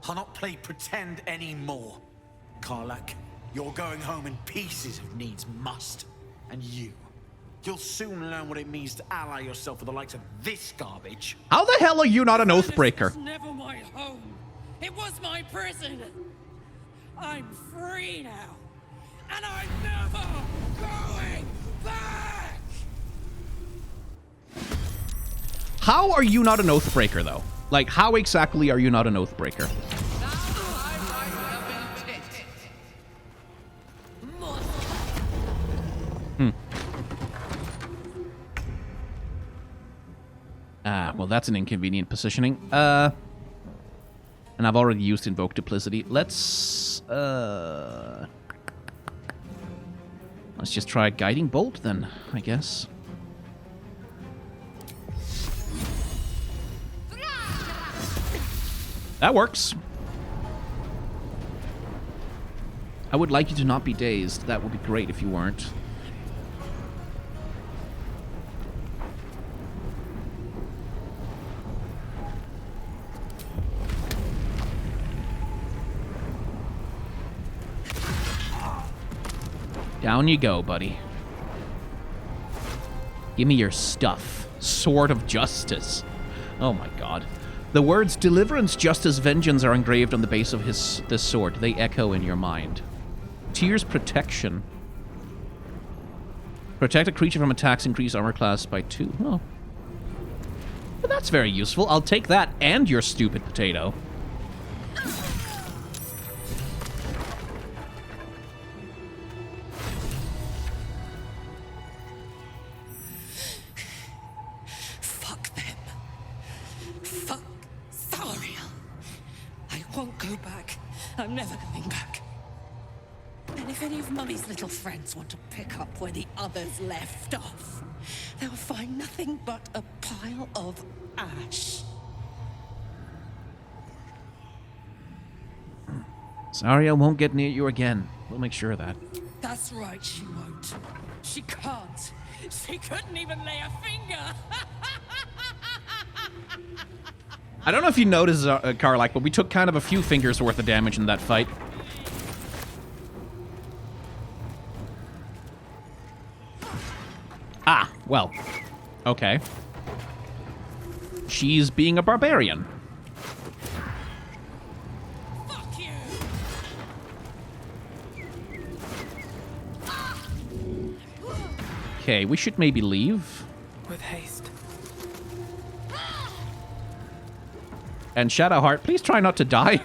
I'll not play pretend anymore. Karlach, you're going home in pieces if needs must. And you'll soon learn what it means to ally yourself with the likes of this garbage. How the hell are you not an oathbreaker? It was never my home. It was my prison. I'm free now. And I'm never going back! How are you not an oathbreaker, though? Like, how exactly are you not an oathbreaker? Well, that's an inconvenient positioning. And I've already used Invoke Duplicity. Let's just try Guiding Bolt, then, I guess. That works. I would like you to not be dazed. That would be great if you weren't. Down you go, buddy. Give me your stuff. Sword of Justice. Oh my god. The words deliverance, justice, vengeance are engraved on the base of this sword. They echo in your mind. Tyr's protection. Protect a creature from attacks, increase armor class by 2. Oh. Well, that's very useful. I'll take that and your stupid potato. I'm never going back. And if any of Mummy's little friends want to pick up where the others left off, they'll find nothing but a pile of ash. Zarya won't get near you again. We'll make sure of that. That's right, she won't. She can't. She couldn't even lay a finger. I don't know if you noticed, Karlach, but we took kind of a few fingers worth of damage in that fight. Ah, well. Okay. She's being a barbarian. Fuck you. Okay, we should maybe leave. With haste. And Shadowheart, please try not to die.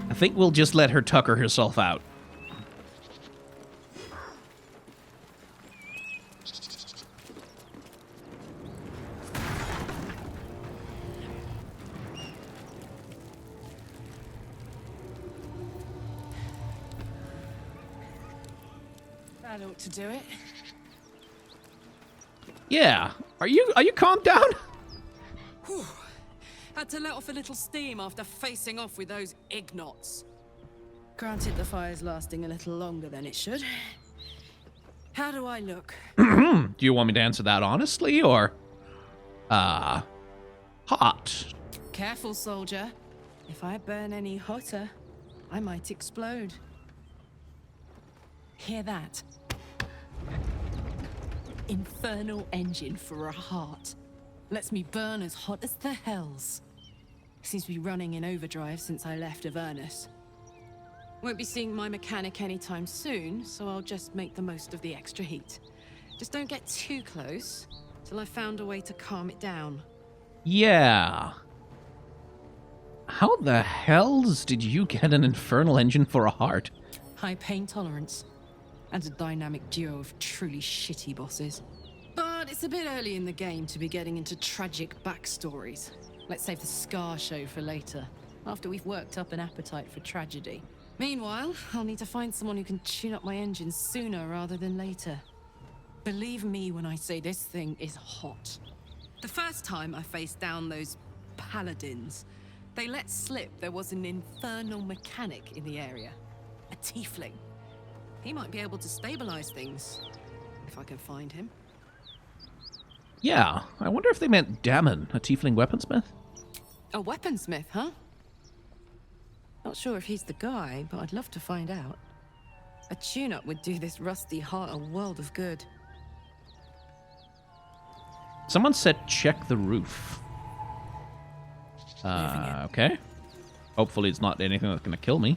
I think we'll just let her tucker herself out. That ought to do it. Yeah. Are you calmed down? Whew. Had to let off a little steam after facing off with those ignots. Granted, the fire's lasting a little longer than it should. How do I look? Do you want me to answer that honestly, or... hot? Careful, soldier. If I burn any hotter, I might explode. Hear that? Infernal engine for a heart. Lets me burn as hot as the hells. Seems to be running in overdrive since I left Avernus. Won't be seeing my mechanic anytime soon, so I'll just make the most of the extra heat. Just don't get too close, till I've found a way to calm it down. Yeah. How the hells did you get an infernal engine for a heart? High pain tolerance, and a dynamic duo of truly shitty bosses. But it's a bit early in the game to be getting into tragic backstories. Let's save the scar show for later, after we've worked up an appetite for tragedy. Meanwhile, I'll need to find someone who can tune up my engine sooner rather than later. Believe me when I say this thing is hot. The first time I faced down those paladins, they let slip there was an infernal mechanic in the area. A tiefling. He might be able to stabilize things, if I can find him. Yeah, I wonder if they meant Damon, a tiefling weaponsmith? A weaponsmith, huh? Not sure if he's the guy, but I'd love to find out. A tune-up would do this rusty heart a world of good. Someone said check the roof. Okay. Hopefully it's not anything that's going to kill me.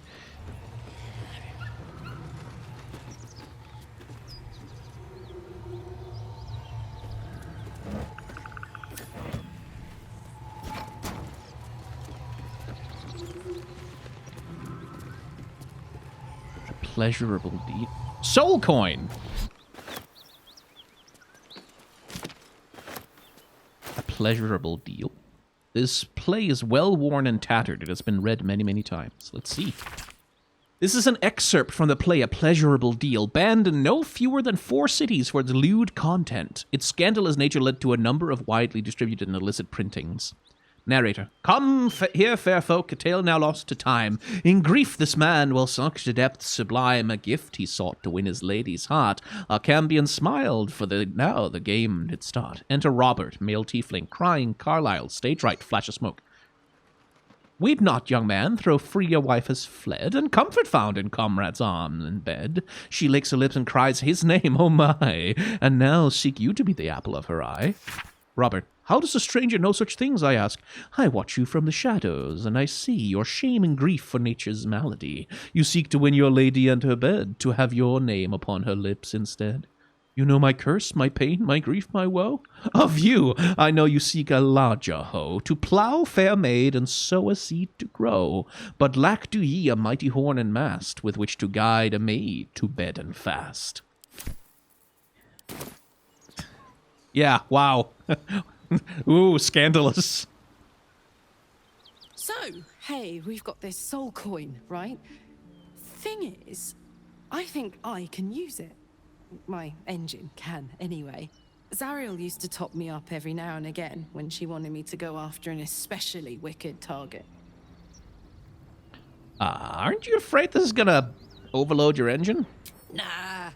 Pleasurable deed. Soul coin! A pleasurable deal. This play is well worn and tattered. It has been read many, many times. Let's see. This is an excerpt from the play A Pleasurable Deal, banned in no fewer than 4 cities for its lewd content. Its scandalous nature led to a number of widely distributed and illicit printings. Narrator. Come here, fair folk, a tale now lost to time. In grief this man, well sunk to depths sublime, a gift he sought to win his lady's heart. Our cambion smiled, for now the game did start. Enter Robert, male tiefling, crying Carlyle, stage right, flash of smoke. Weep not, young man, though free your wife has fled, and comfort found in comrade's arms in bed. She licks her lips and cries his name, oh my, and now seek you to be the apple of her eye. Robert. How does a stranger know such things, I ask? I watch you from the shadows, and I see your shame and grief for nature's malady. You seek to win your lady and her bed, to have your name upon her lips instead. You know my curse, my pain, my grief, my woe? Of you, I know you seek a larger hoe, to plough, fair maid, and sow a seed to grow. But lack do ye a mighty horn and mast, with which to guide a maid to bed and fast. Yeah, wow. Ooh, scandalous. So, hey, we've got this soul coin, right? Thing is, I think I can use it. My engine can, anyway. Zariel used to top me up every now and again when she wanted me to go after an especially wicked target. Aren't you afraid this is gonna overload your engine? Nah,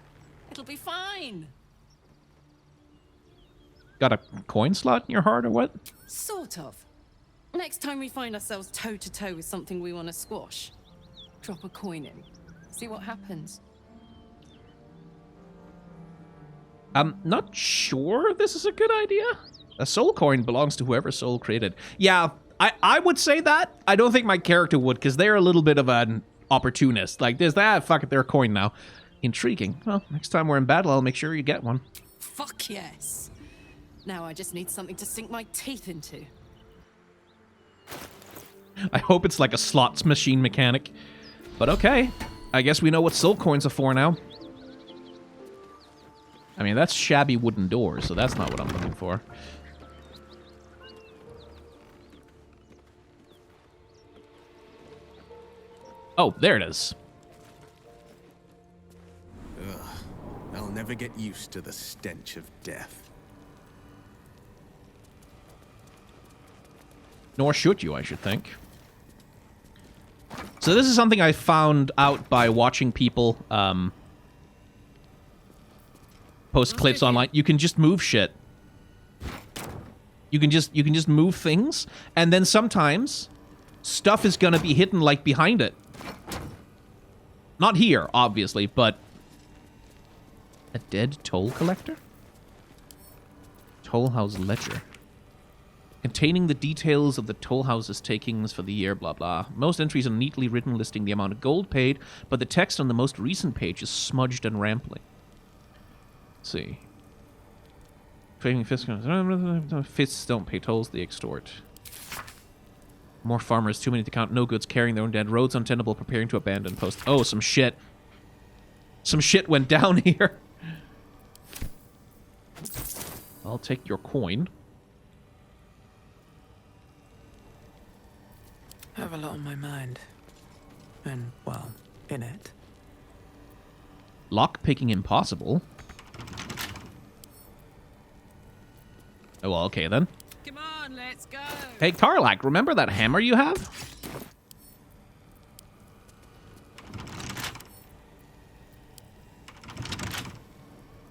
it'll be fine. Got a coin slot in your heart or what? Sort of. Next time we find ourselves toe-to-toe with something we want to squash, drop a coin in. See what happens. I'm not sure this is a good idea. A soul coin belongs to whoever soul created. Yeah, I would say that. I don't think my character would, because they're a little bit of an opportunist. Like, there's that, fuck it, they're a coin now. Intriguing. Well, next time we're in battle, I'll make sure you get one. Fuck yes. Now I just need something to sink my teeth into. I hope it's like a slots machine mechanic. But okay. I guess we know what soul coins are for now. I mean, that's shabby wooden doors, so that's not what I'm looking for. Oh, there it is. Ugh, I'll never get used to the stench of death. Nor should you, I should think. So this is something I found out by watching people post clips online. You can just move shit. You can just move things, and then sometimes stuff is gonna be hidden like behind it. Not here, obviously, but a dead toll collector? Toll house ledger. Containing the details of the toll house's takings for the year, blah blah. Most entries are neatly written listing the amount of gold paid, but the text on the most recent page is smudged and rambling. Let's see. Trading fists don't pay tolls, they extort. More farmers, too many to count, no goods, carrying their own dead, roads untenable, preparing to abandon post. Oh, some shit. Some shit went down here. I'll take your coin. have a lot on my mind. And, well, in it. Lock-picking impossible? Oh, well, okay then. Come on, let's go. Hey, Karlach, remember that hammer you have?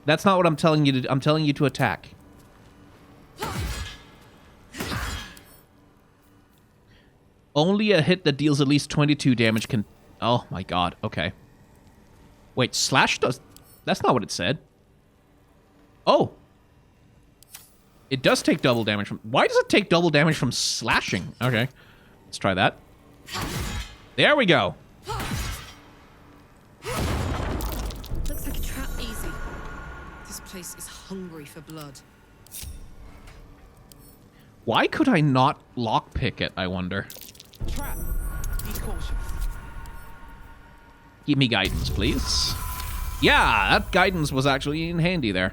That's not what I'm telling you to... I'm telling you to attack. Only a hit that deals at least 22 damage can... Oh, my God. Okay. Wait, slash does... That's not what it said. Oh. It does take double damage from... Why does it take double damage from slashing? Okay. Let's try that. There we go. Looks like a trap. Easy. This place is hungry for blood. Why could I not lockpick it, I wonder? Trap. Be cautious. Give me guidance, please. Yeah, that guidance was actually in handy there.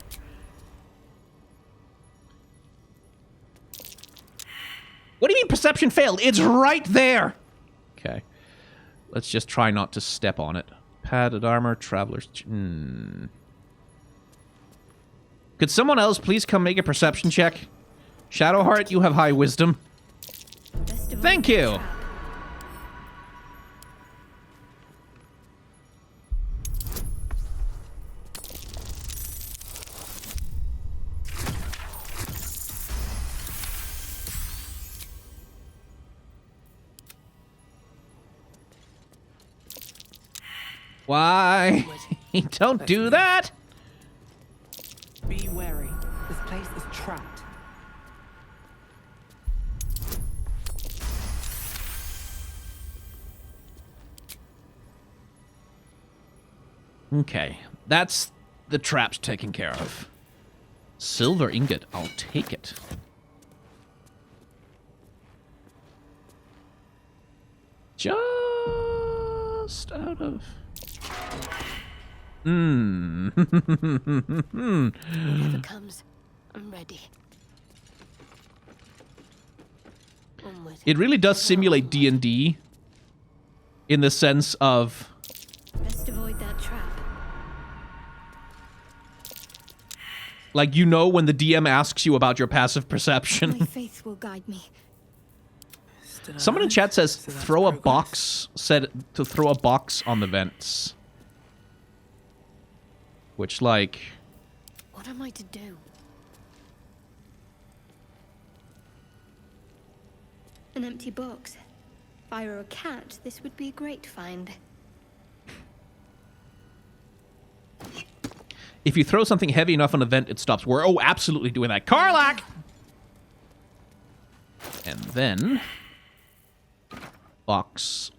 What do you mean perception failed? It's right there! Okay. Let's just try not to step on it. Padded armor, traveler's... Could someone else please come make a perception check? Shadowheart, you have high wisdom. Thank you! Why? Don't do that! Be wary. This place is trapped. Okay, that's the traps taken care of. Silver ingot, I'll take it. Just out of... Whatever comes, I'm ready. Onward. It really does simulate D&D in the sense of... Best avoid that trap. Like, you know when the DM asks you about your passive perception. My faith will guide me. Someone in chat says throw a box, said to throw a box on the vents. Which, like... What am I to do? An empty box. If I were a cat, this would be a great find. If you throw something heavy enough on a vent, it stops. We're, oh, absolutely doing that. Karlach! And then... box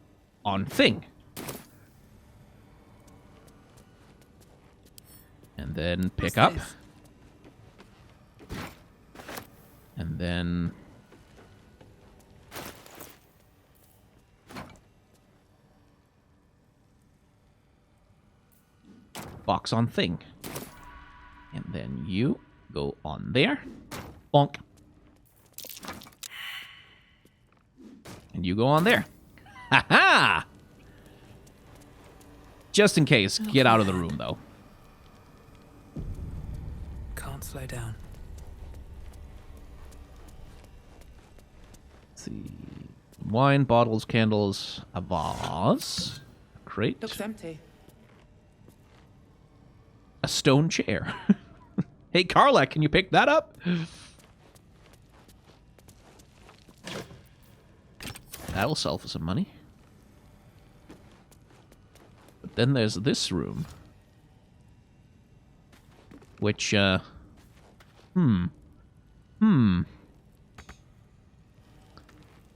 on thing. And then pick up. And then... box on thing. And then you go on there. Bonk. And you go on there. Ha ha! Just in case, get out of the room, though. Can't slow down. Let's see. Wine, bottles, candles, a vase, a crate, Looks empty. a stone chair. Hey, Karlach, can you pick that up? That'll sell for some money. But then there's this room. Which,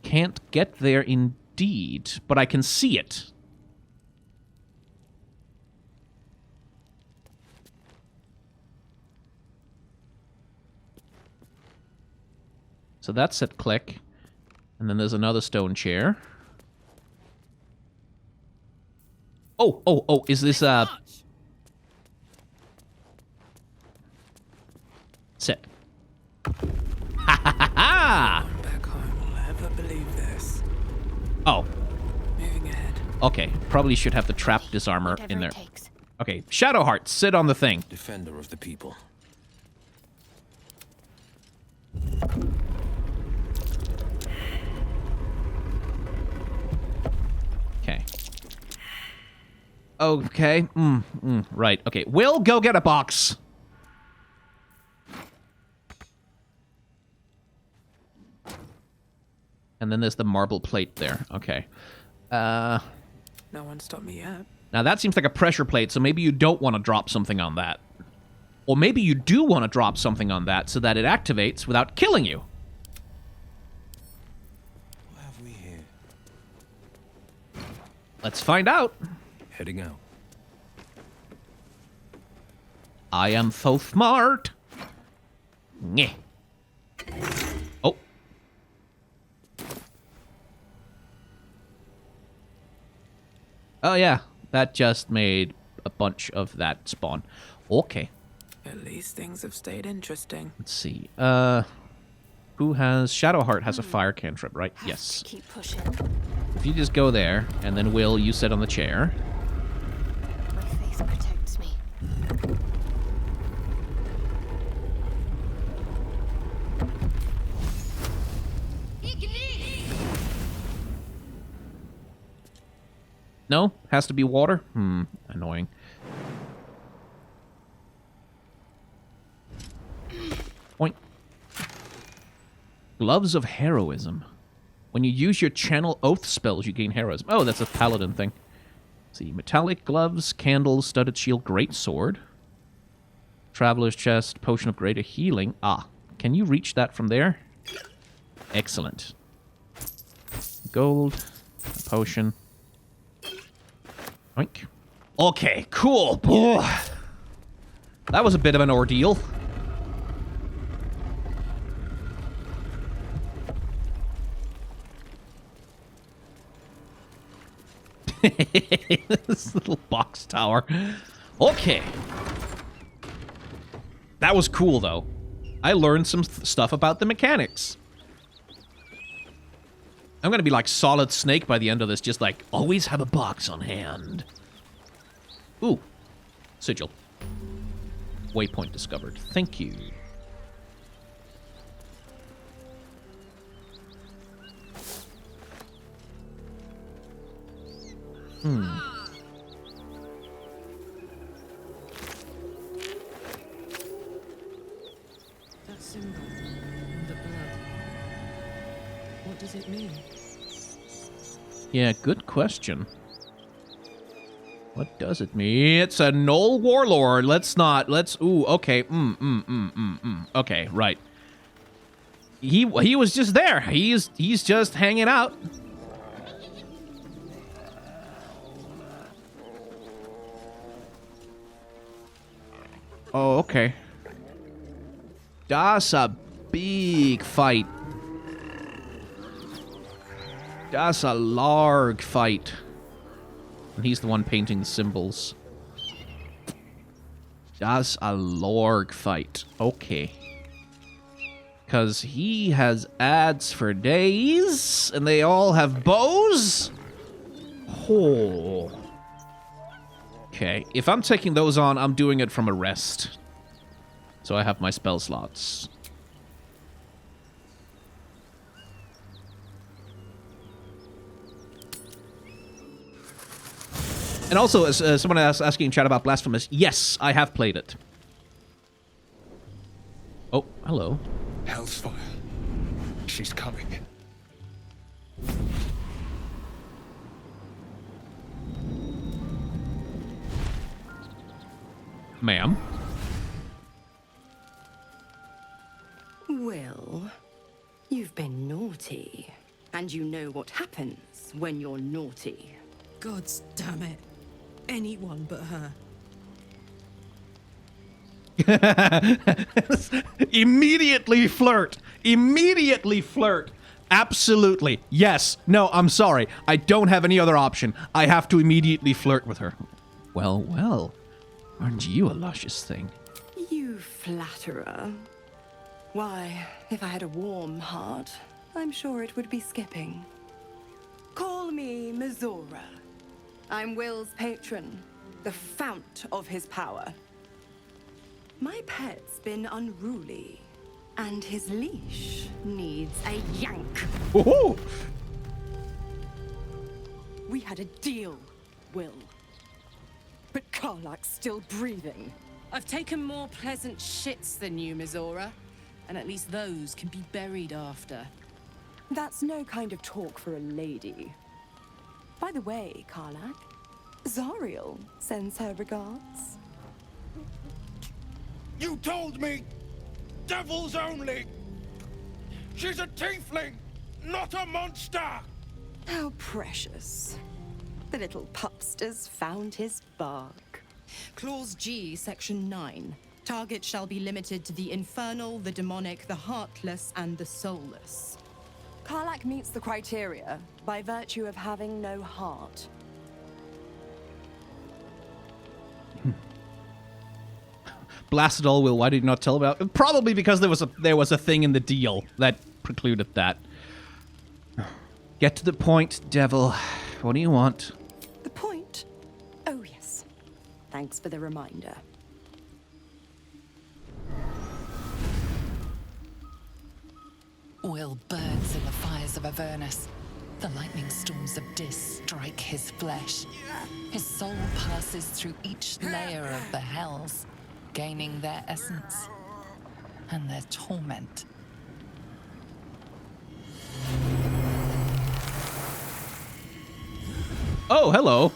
Can't get there indeed, but I can see it. So that's at click. And then there's another stone chair. Oh, is this, sit. Ha ha ha ha! Back home will ever believe this. Oh. Moving ahead. Okay, probably should have the trap disarmor in there. Okay, Shadowheart, sit on the thing. Defender of the people. Okay. Okay. Right. Okay. Wyll, go get a box. And then there's the marble plate there. Okay. No one stopped me yet. Now that seems like a pressure plate, so maybe you don't want to drop something on that. Or maybe you do want to drop something on that so that it activates without killing you. What have we here? Let's find out. Heading out. I am so smart. Nyeh. Oh. Oh, yeah. That just made a bunch of that spawn. Okay. At least things have stayed interesting. Let's see. Who has... Shadowheart has a fire cantrip, right? Yes. Keep pushing. If you just go there, and then Wyll, you sit on the chair. My face protects me. No? Has to be water? Annoying. Point. Gloves of Heroism. When you use your channel oath spells, you gain heroism. Oh, that's a paladin thing. Let's see. Metallic gloves, candles, studded shield, great sword. Traveler's chest, potion of greater healing. Ah, can you reach that from there? Excellent. Gold, potion. Oink. Okay, cool. Oh, that was a bit of an ordeal. This little box tower. Okay. That was cool, though. I learned some stuff about the mechanics. I'm gonna be like Solid Snake by the end of this, just like, always have a box on hand. Ooh. Sigil. Waypoint discovered. Thank you. That symbol, the blood. What does it mean? Yeah, good question. What does it mean? It's a gnoll warlord. Let's... Ooh, okay. Okay, right. He was just there. He's just hanging out. Oh, okay. That's a big fight. That's a large fight. And he's the one painting the symbols. That's a large fight. Okay. Because he has ads for days, and they all have bows? Oh. Okay, if I'm taking those on, I'm doing it from a rest. So I have my spell slots. And also, as someone asking in chat about Blasphemous, yes, I have played it. Oh, hello. Hell's fire. She's coming. Ma'am. Wyll, you've been naughty. And you know what happens when you're naughty. Gods damn it. Anyone but her. Immediately flirt. Immediately flirt. Absolutely. Yes. No, I'm sorry. I don't have any other option. I have to immediately flirt with her. Well, well. Aren't you a luscious thing? You flatterer. Why, if I had a warm heart, I'm sure it would be skipping. Call I'm Wyll's patron, the fount of his power. My pet's been unruly, and his leash needs a yank. Woohoo! We had a deal, Wyll. But Karlach's still breathing. I've taken more pleasant shits than you, Mizora. And at least those can be buried after. That's no kind of talk for a lady. By the way, Karlach, Zariel sends her regards. You told me! Devils only! She's a tiefling, not a monster! How precious. The little pupster's found his bark. Clause G, Section 9. Target shall be limited to the infernal, the demonic, the heartless, and the soulless. Karlach meets the criteria by virtue of having no heart. Blasted all, Wyll. Why did you not tell about it? Probably because there was a thing in the deal that precluded that. Get to the point, devil. What do you want? The point? Oh, yes. Thanks for the reminder. Wyll burns in the fires of Avernus. The lightning storms of Dis strike his flesh. His soul passes through each layer of the hells, gaining their essence and their torment. Oh, hello.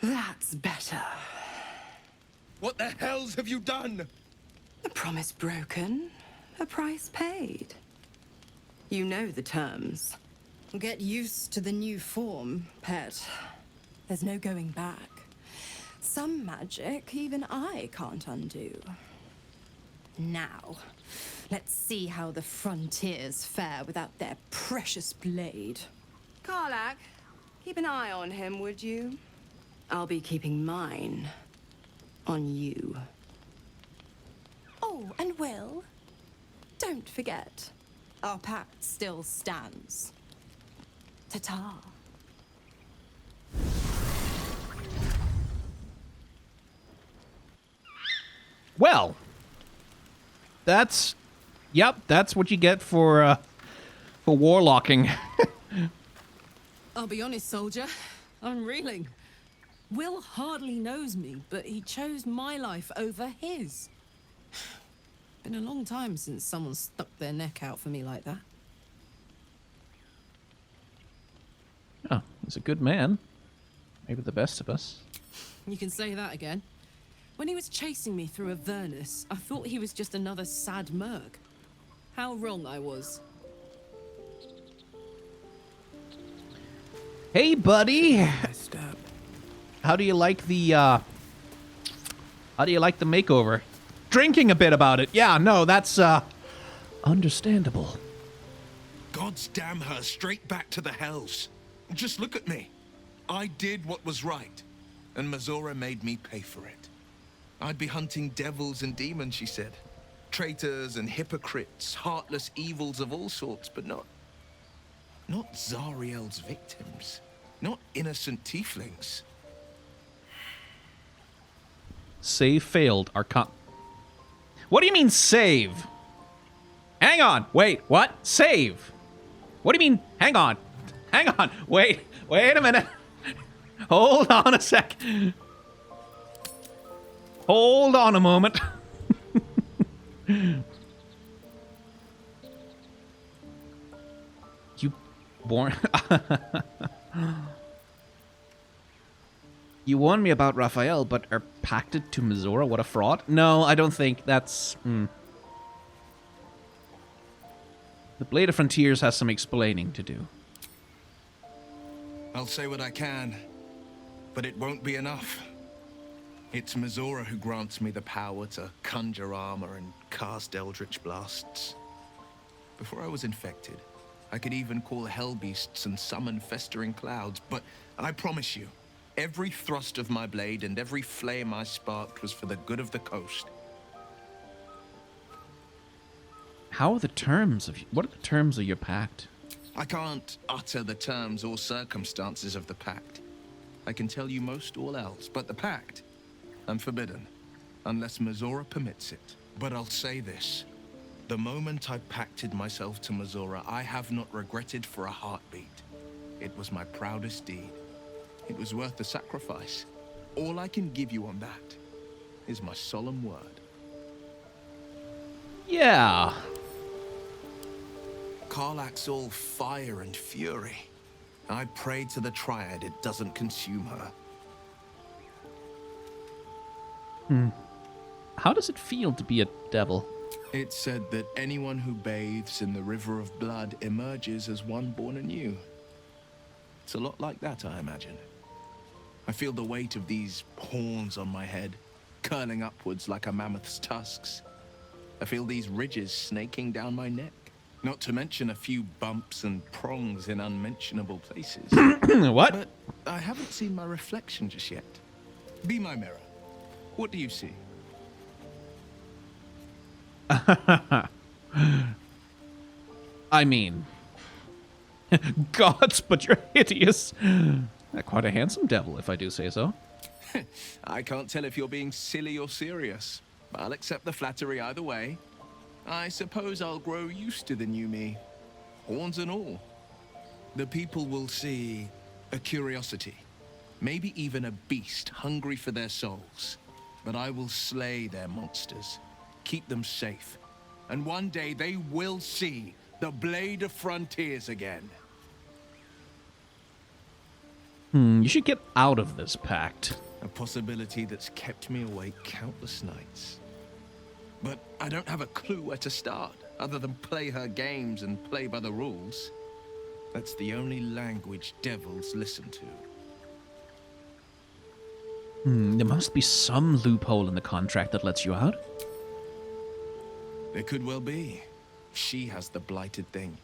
That's better. What the hells have you done? A promise broken, a price paid. You know the terms. Get used to the new form, pet. There's no going back. Some magic even I can't undo. Now, let's see how the frontiers fare without their precious blade. Karlach, keep an eye on him, would you? I'll be keeping mine on you. Oh, and Wyll, don't forget, our pact still stands. Ta-ta. Well, that's what you get for warlocking. I'll be honest, soldier. I'm reeling. Wyll hardly knows me, but he chose my life over his. Been a long time since someone stuck their neck out for me like that. Oh, he's a good man. Maybe the best of us. You can say that again. When he was chasing me through Avernus, I thought he was just another sad merc. How wrong I was. Hey, buddy. How do you like the makeover? Drinking a bit about it. Yeah, no, that's understandable. Gods damn her, straight back to the hells. Just look at me. I did what was right, and Mizora made me pay for it. I'd be hunting devils and demons, she said. Traitors and hypocrites, heartless evils of all sorts, but not Zariel's victims. Not innocent tieflings. Save failed. What do you mean save? Hang on. Wait, what? Save? What do you mean? Hang on. Hang on. Wait a minute. Hold on a sec. Hold on a moment. You warned You warned me about Raphael, but are pacted to Mizora? What a fraud. No, I don't think that's... The Blade of Frontiers has some explaining to do. I'll say what I can, but it won't be enough. It's Mizora who grants me the power to conjure armor and cast eldritch blasts. Before I was infected, I could even call hell beasts and summon festering clouds, but I promise you, Every thrust of my blade and every flame I sparked was for the good of the coast. How are the terms of... What are the terms of your pact? I can't utter the terms or circumstances of the pact. I can tell you most all else, but the pact, I'm forbidden, unless Mizora permits it. But I'll say this. The moment I pacted myself to Mizora, I have not regretted for a heartbeat. It was my proudest deed. It was worth the sacrifice. All I can give you on that is my solemn word. Yeah. Karlach's all fire and fury. I pray to the Triad it doesn't consume her. How does it feel to be a devil? It's said that anyone who bathes in the river of blood emerges as one born anew. It's a lot like that, I imagine. I feel the weight of these horns on my head, curling upwards like a mammoth's tusks. I feel these ridges snaking down my neck. Not to mention a few bumps and prongs in unmentionable places. What? But I haven't seen my reflection just yet. Be my mirror. What do you see? I mean... Gods, but you're hideous. Quite a handsome devil, if I do say so. I can't tell if you're being silly or serious. I'll accept the flattery either way. I suppose I'll grow used to the new me. Horns and all. The people will see a curiosity. Maybe even a beast hungry for their souls. But I will slay their monsters. Keep them safe. And one day they will see the Blade of Frontiers again. You should get out of this pact. A possibility that's kept me awake countless nights. But I don't have a clue where to start, other than play her games and play by the rules. That's the only language devils listen to. There must be some loophole in the contract that lets you out. There could well be. She has the blighted thing.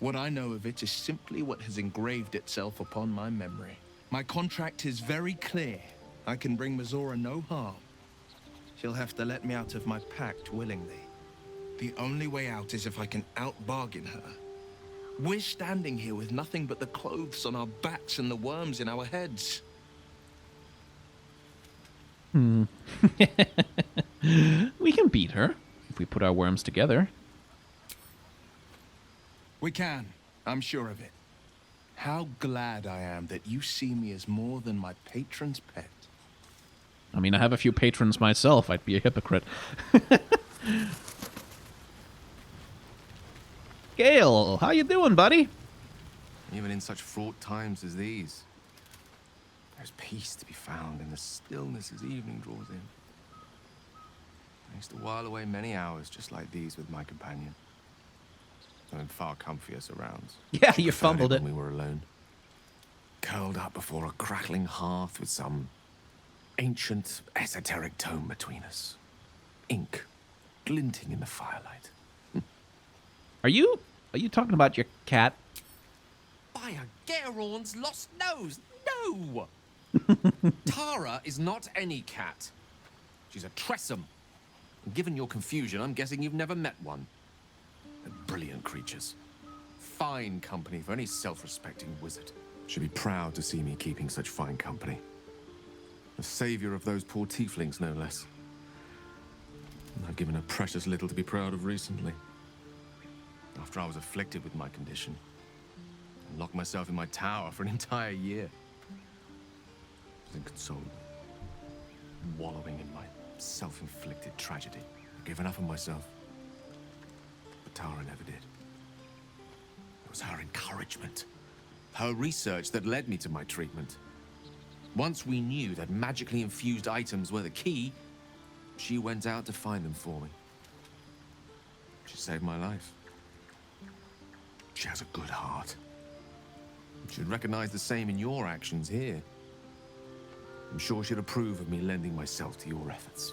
What I know of it is simply what has engraved itself upon my memory. My contract is very clear. I can bring Mizora no harm. She'll have to let me out of my pact willingly. The only way out is if I can out-bargain her. We're standing here with nothing but the clothes on our backs and the worms in our heads. We can beat her if we put our worms together. We can. I'm sure of it. How glad I am that you see me as more than my patron's pet. I mean, I have a few patrons myself. I'd be a hypocrite. Gale, how you doing, buddy? Even in such fraught times as these, there's peace to be found in the stillness as evening draws in. I used to while away many hours just like these with my companion. Though in far comfier surrounds. Yeah, you fumbled it. When we were alone. Curled up before a crackling hearth with some ancient, esoteric tome between us. Ink glinting in the firelight. Are you talking about your cat? By a Garon's lost nose! No! Tara is not any cat. She's a Tressum. And given your confusion, I'm guessing you've never met one. They're brilliant creatures. Fine company for any self-respecting wizard. Should be proud to see me keeping such fine company. The savior of those poor tieflings, no less. And I've given her precious little to be proud of recently. After I was afflicted with my condition, and locked myself in my tower for an entire year. I was inconsolable, wallowing in my self-inflicted tragedy. I'd given up on myself. But Tara never did. It was her encouragement, her research that led me to my treatment. Once we knew that magically infused items were the key, she went out to find them for me. She saved my life. She has a good heart. She'd recognize the same in your actions here. I'm sure she'd approve of me lending myself to your efforts.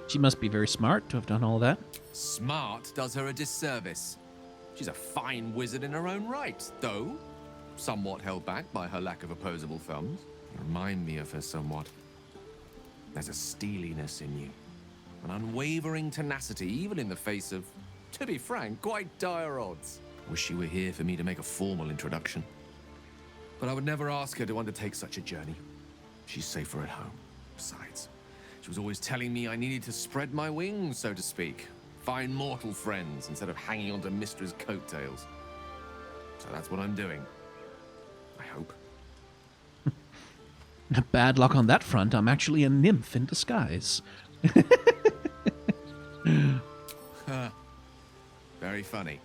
She must be very smart to have done all that. Smart does her a disservice. She's a fine wizard in her own right, though somewhat held back by her lack of opposable thumbs. You remind me of her somewhat. There's a steeliness in you, an unwavering tenacity, even in the face of, to be frank, quite dire odds. Wish she were here for me to make a formal introduction. But I would never ask her to undertake such a journey. She's safer at home. Besides, she was always telling me I needed to spread my wings, so to speak. Find mortal friends instead of hanging onto Mistra's coattails. So that's what I'm doing. I hope. Bad luck on that front. I'm actually a nymph in disguise. Very funny.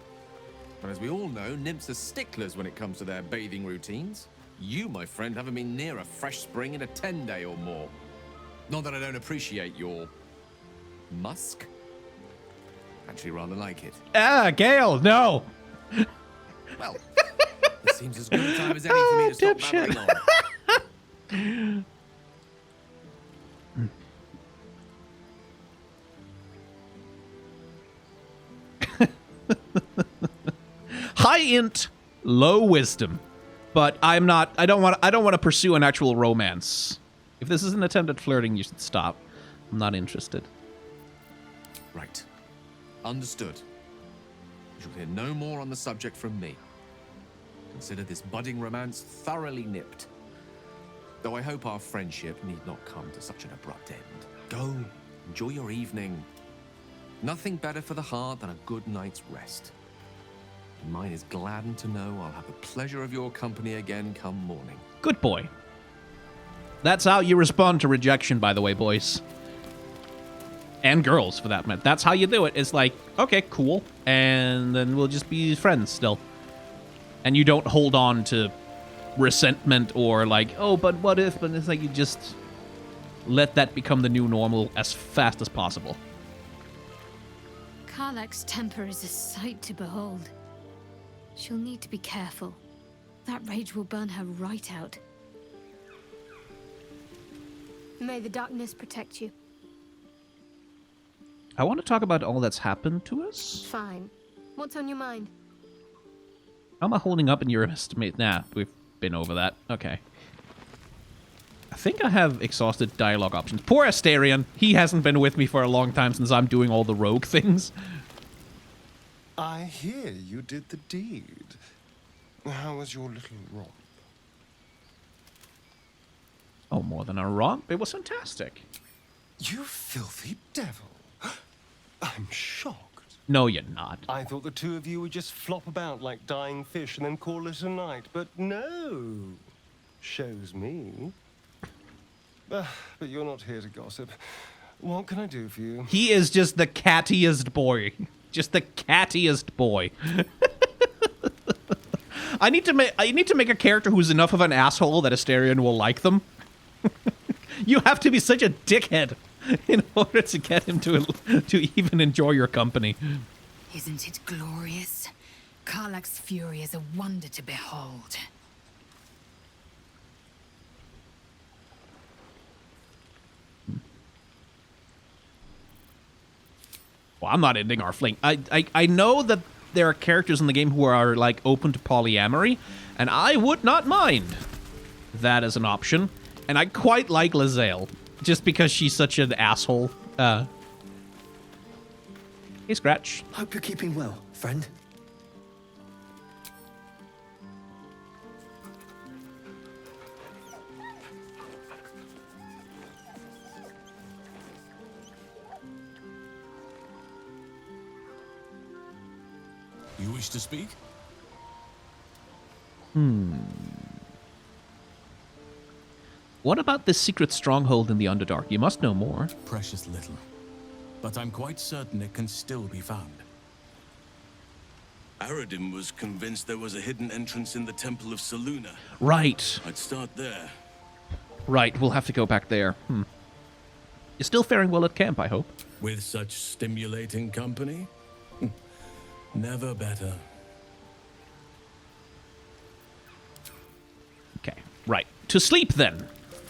But as we all know, nymphs are sticklers when it comes to their bathing routines. You, my friend, haven't been near a fresh spring in a 10-day or more. Not that I don't appreciate your musk. Actually rather like it. Gale, no! Well, it seems as good a time as any for me to stop babbling on. High int, low wisdom. But I don't want to pursue an actual romance. If this is an attempt at flirting, you should stop. I'm not interested. Right. Understood. You shall hear no more on the subject from me. Consider this budding romance thoroughly nipped. Though I hope our friendship need not come to such an abrupt end. Go, enjoy your evening. Nothing better for the heart than a good night's rest. And mine is gladdened to know I'll have the pleasure of your company again come morning. Good boy. That's how you respond to rejection, by the way, boys. And girls, for that matter. That's how you do it. It's like, okay, cool. And then we'll just be friends still. And you don't hold on to resentment or like, oh, but what if? But it's like you just let that become the new normal as fast as possible. Karlach's temper is a sight to behold. She'll need to be careful. That rage will burn her right out. May the darkness protect you. I want to talk about all that's happened to us. Fine. What's on your mind? How am I holding up in your estimate? Nah, we've been over that. Okay. I think I have exhausted dialogue options. Poor Astarion. He hasn't been with me for a long time since I'm doing all the rogue things. I hear you did the deed. How was your little romp? Oh, more than a romp. It was fantastic. You filthy devil. I'm shocked. No, you're not. I thought the two of you would just flop about like dying fish and then call it a night, but no. Shows me. But you're not here to gossip. What can I do for you? He is just the cattiest boy. Just the cattiest boy. I need to make a character who's enough of an asshole that Astarion will like them. You have to be such a dickhead in order to get him to even enjoy your company. Isn't it glorious? Karlach's fury is a wonder to behold. Well, I'm not ending our fling. I know that there are characters in the game who are like open to polyamory, and I would not mind that as an option. And I quite like lae'zel, just because she's such an asshole. Hey, Scratch. Hope you're keeping well, friend. You wish to speak? What about this secret stronghold in the Underdark? You must know more. Precious little. But I'm quite certain it can still be found. Aradim was convinced there was a hidden entrance in the Temple of Selûne. Right. I'd start there. Right, we'll have to go back there. You're still faring well at camp, I hope. With such stimulating company? Never better. Okay, right. To sleep, then.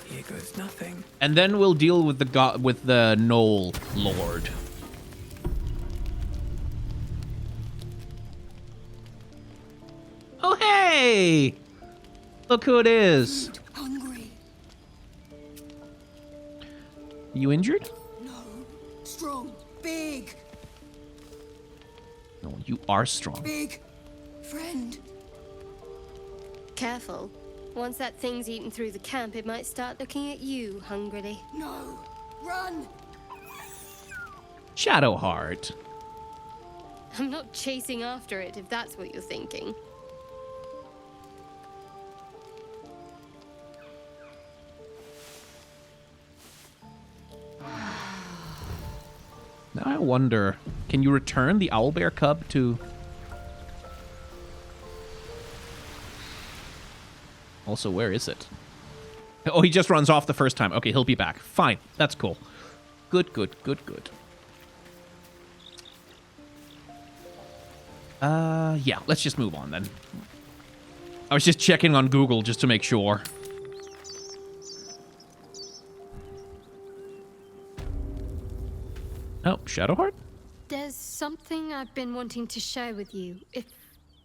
Here goes nothing. And then we'll deal with the gnoll lord. Oh, hey! Look who it is. Hungry. You injured? No. Strong. Big. No, you are strong. Big. Friend. Careful. Once that thing's eaten through the camp, it might start looking at you hungrily. No. Run. Shadowheart. I'm not chasing after it, if that's what you're thinking. Now I wonder, can you return the owlbear cub to... Also, where is it? Oh, he just runs off the first time. Okay, he'll be back. Fine. That's cool. Good, good, good, good. Yeah, let's just move on then. I was just checking on Google just to make sure. Oh, Shadowheart? There's something I've been wanting to share with you, if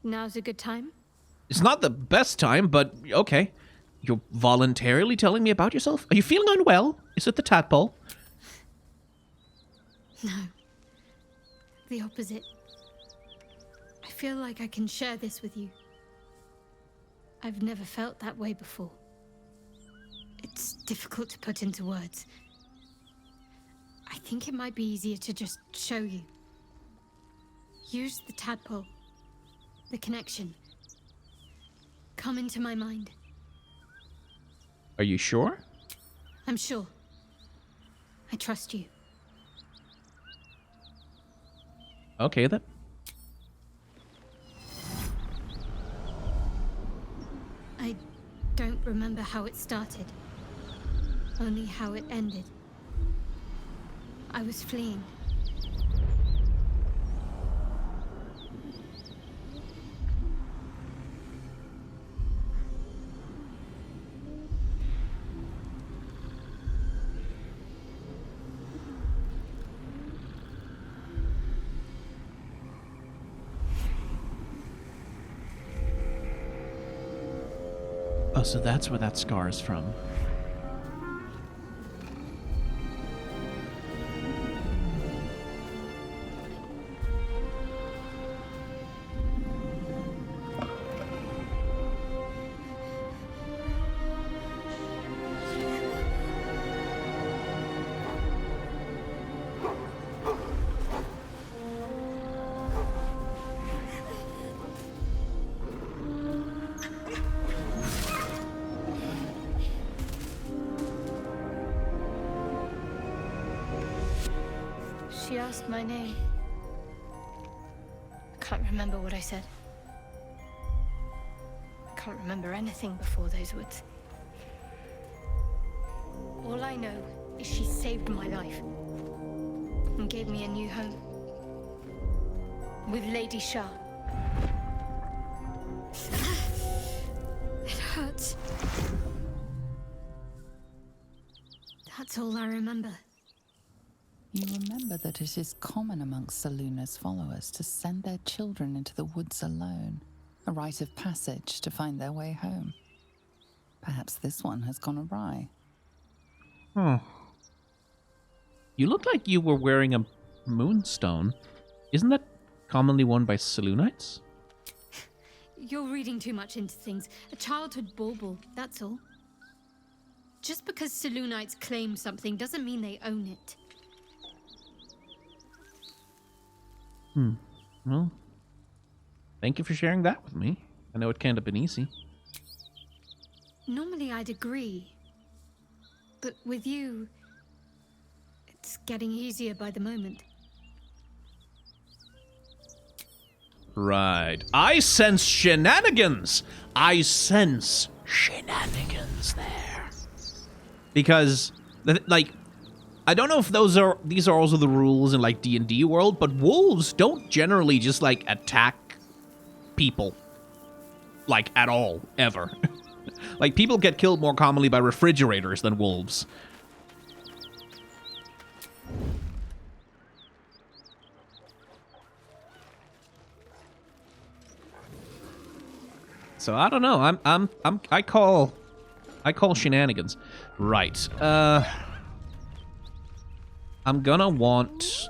now's a good time. It's not the best time, but okay. You're voluntarily telling me about yourself? Are you feeling unwell? Is it the tadpole? No. The opposite. I feel like I can share this with you. I've never felt that way before. It's difficult to put into words. I think it might be easier to just show you. Use the tadpole. The connection. Come into my mind. Are you sure? I'm sure. I trust you. Okay, then. I don't remember how it started. Only how it ended. I was fleeing. Oh, so that's where that scar is from. She asked my name. I can't remember what I said. I can't remember anything before those words. All I know is she saved my life and gave me a new home with Lady Shah. It hurts. That's all I remember. You remember that it is common amongst Selûne's followers to send their children into the woods alone, a rite of passage to find their way home. Perhaps this one has gone awry. You look like you were wearing a moonstone. Isn't that commonly worn by Selûnites? You're reading too much into things. A childhood bauble, that's all. Just because Selûnites claim something doesn't mean they own it. Well, thank you for sharing that with me. I know it can't have been easy. Normally I'd agree. But with you, it's getting easier by the moment. Right. I sense shenanigans! I sense shenanigans there. Because, like, I don't know if these are also the rules in, like, D&D world, but wolves don't generally just, like, attack people. Like, at all. Ever. Like, people get killed more commonly by refrigerators than wolves. So I don't know. I call shenanigans. Right. I'm gonna want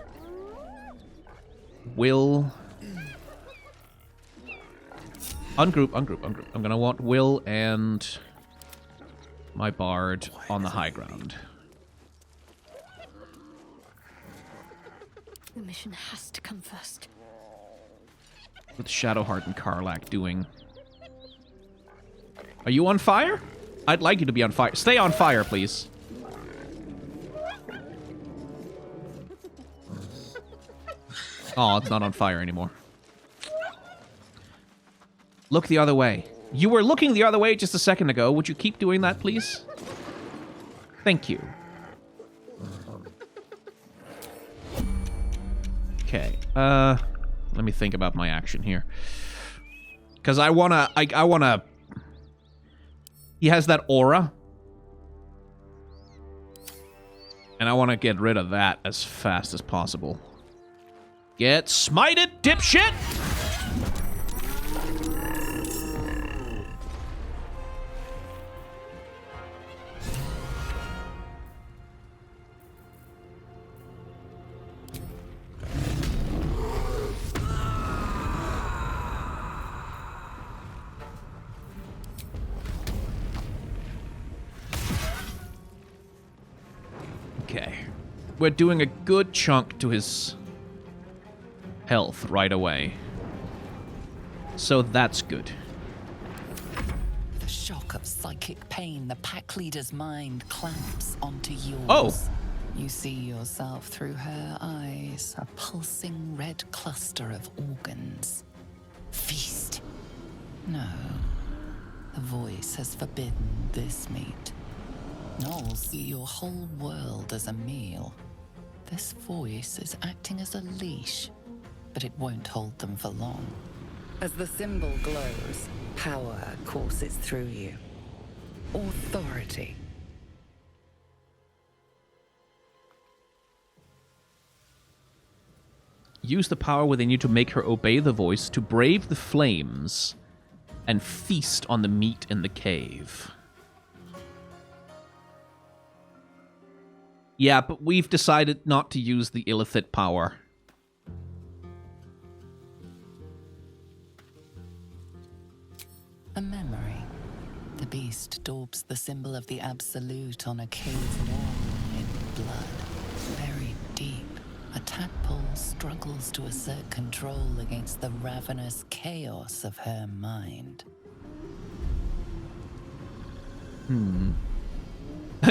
Wyll. Ungroup. I'm gonna want Wyll and my bard on the high ground. The mission has to come first. With Shadowheart and Karlach doing... Are you on fire? I'd like you to be on fire. Stay on fire, please. Oh, it's not on fire anymore. Look the other way. You were looking the other way just a second ago. Would you keep doing that, please? Thank you. Okay. Let me think about my action here. Because I wanna... He has that aura. And I want to get rid of that as fast as possible. Get smited, dipshit! Okay. We're doing a good chunk to his health right away. So that's good. The shock of psychic pain, the pack leader's mind clamps onto yours. Oh! You see yourself through her eyes, a pulsing red cluster of organs. Feast. No. The voice has forbidden this meat. Gnolls see your whole world as a meal. This voice is acting as a leash, but it won't hold them for long. As the symbol glows, power courses through you. Authority. Use the power within you to make her obey the voice, to brave the flames, and feast on the meat in the cave. Yeah, but we've decided not to use the illithid power. A memory. The beast daubs the symbol of the Absolute on a cave wall in blood. Buried deep, a tadpole struggles to assert control against the ravenous chaos of her mind.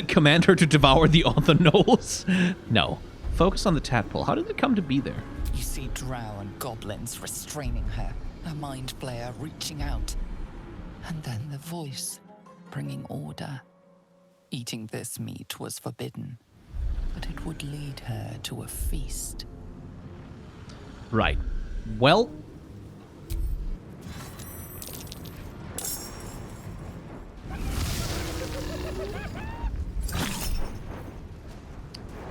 Command her to devour the other gnolls? No. Focus on the tadpole. How did it come to be there? You see drow and goblins restraining her, a mind flayer reaching out. And then the voice, bringing order. Eating this meat was forbidden, but it would lead her to a feast. Right. Well...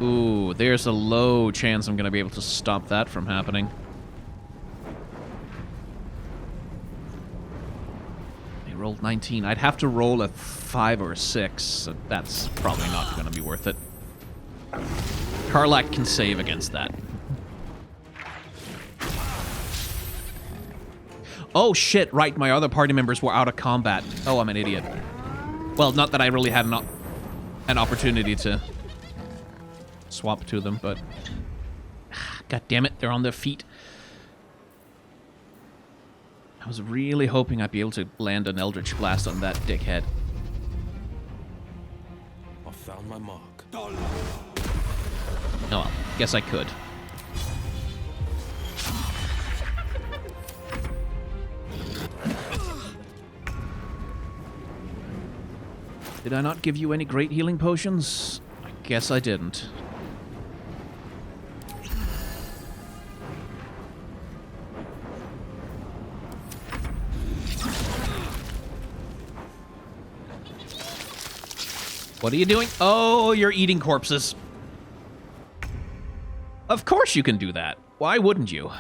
Ooh, there's a low chance I'm going to be able to stop that from happening. They rolled 19. I'd have to roll a 5 or a 6, so that's probably not going to be worth it. Karlach can save against that. Oh shit, right, my other party members were out of combat. Oh, I'm an idiot. Well, not that I really had an opportunity to swap to them, but god damn it, they're on their feet. I was really hoping I'd be able to land an Eldritch Blast on that dickhead. I found my mark. Oh well, guess I could. Did I not give you any great healing potions? I guess I didn't. What are you doing? Oh, you're eating corpses. Of course you can do that. Why wouldn't you?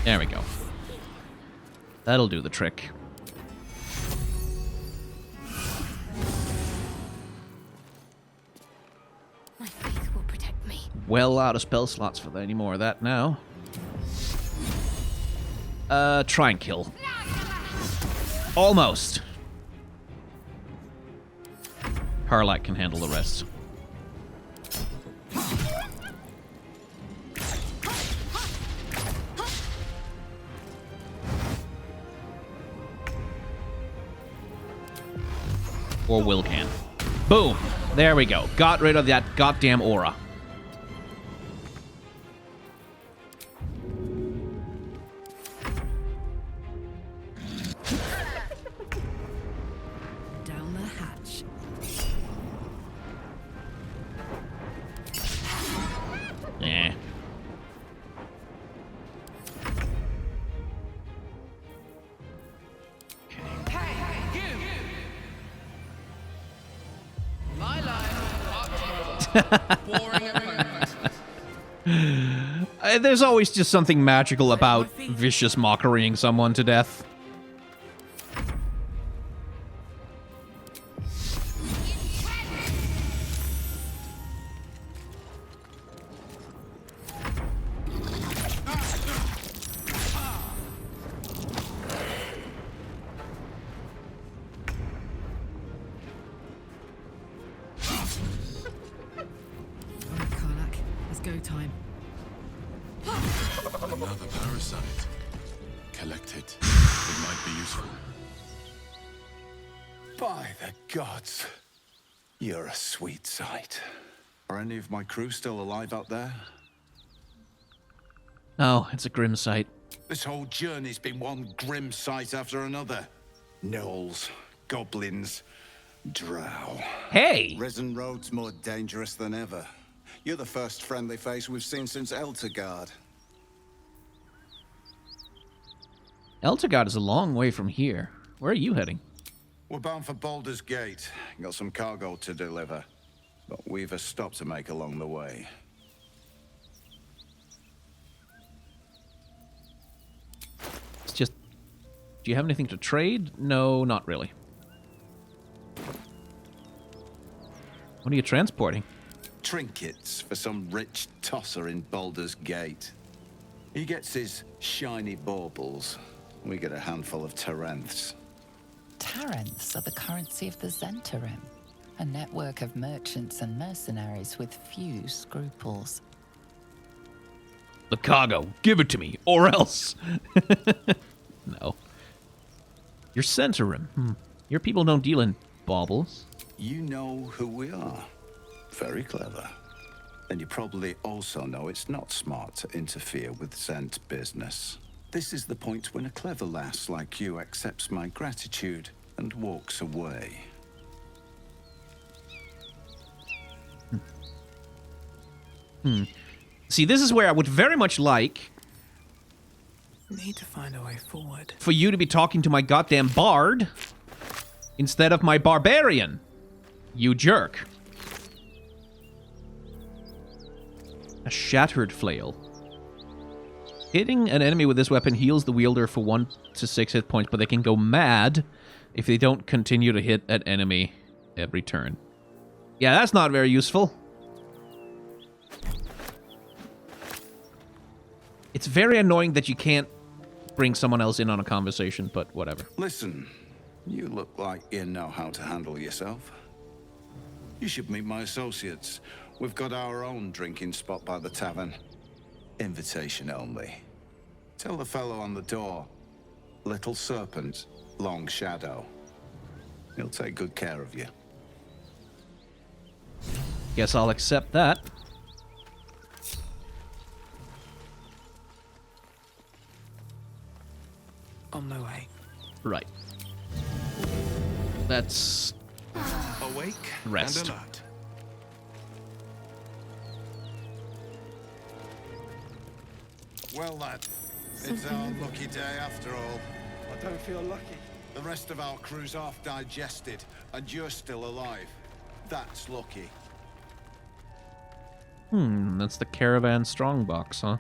There we go. That'll do the trick. My faith will protect me. Well out of spell slots for any more of that now. Try and kill. Almost. Karlach can handle the rest. Or Wyll can. Boom! There we go. Got rid of that goddamn aura. Down the hatch. Eh. There's always just something magical about vicious mockerying someone to death. Karlach, it's go time. Another parasite. Collect it. It might be useful. By the gods, you're a sweet sight. Are any of my crew still alive out there? Oh, it's a grim sight. This whole journey's been one grim sight after another. Gnolls, goblins, drow. Hey! Risen Road's more dangerous than ever. You're the first friendly face we've seen since Eltergard. Eltergard is a long way from here. Where are you heading? We're bound for Baldur's Gate. Got some cargo to deliver. But we've a stop to make along the way. It's just... Do you have anything to trade? No, not really. What are you transporting? Trinkets for some rich tosser in Baldur's Gate. He gets his shiny baubles. We get a handful of taranths. Taranths are the currency of the Zhentarim, a network of merchants and mercenaries with few scruples. The cargo. Give it to me, or else. No. You're Zhentarim. Your people don't deal in baubles. You know who we are. Very clever. And you probably also know it's not smart to interfere with Zhent business. This is the point when a clever lass like you accepts my gratitude and walks away. See, this is where I would very much like... Need to find a way forward. For you to be talking to my goddamn bard instead of my barbarian. You jerk. A shattered flail. Hitting an enemy with this weapon heals the wielder for 1 to 6 hit points, but they can go mad if they don't continue to hit an enemy every turn. Yeah, that's not very useful. It's very annoying that you can't bring someone else in on a conversation, but whatever. Listen, you look like you know how to handle yourself. You should meet my associates. We've got our own drinking spot by the tavern. Invitation only. Tell the fellow on the door. Little Serpent, Long Shadow. He'll take good care of you. Guess I'll accept that. On my way. Right. Let's Awake rest. and alert. Well, lad, it's our lucky day after all. I don't feel lucky. The rest of our crew's half digested, and you're still alive. That's lucky. That's the caravan strongbox, huh?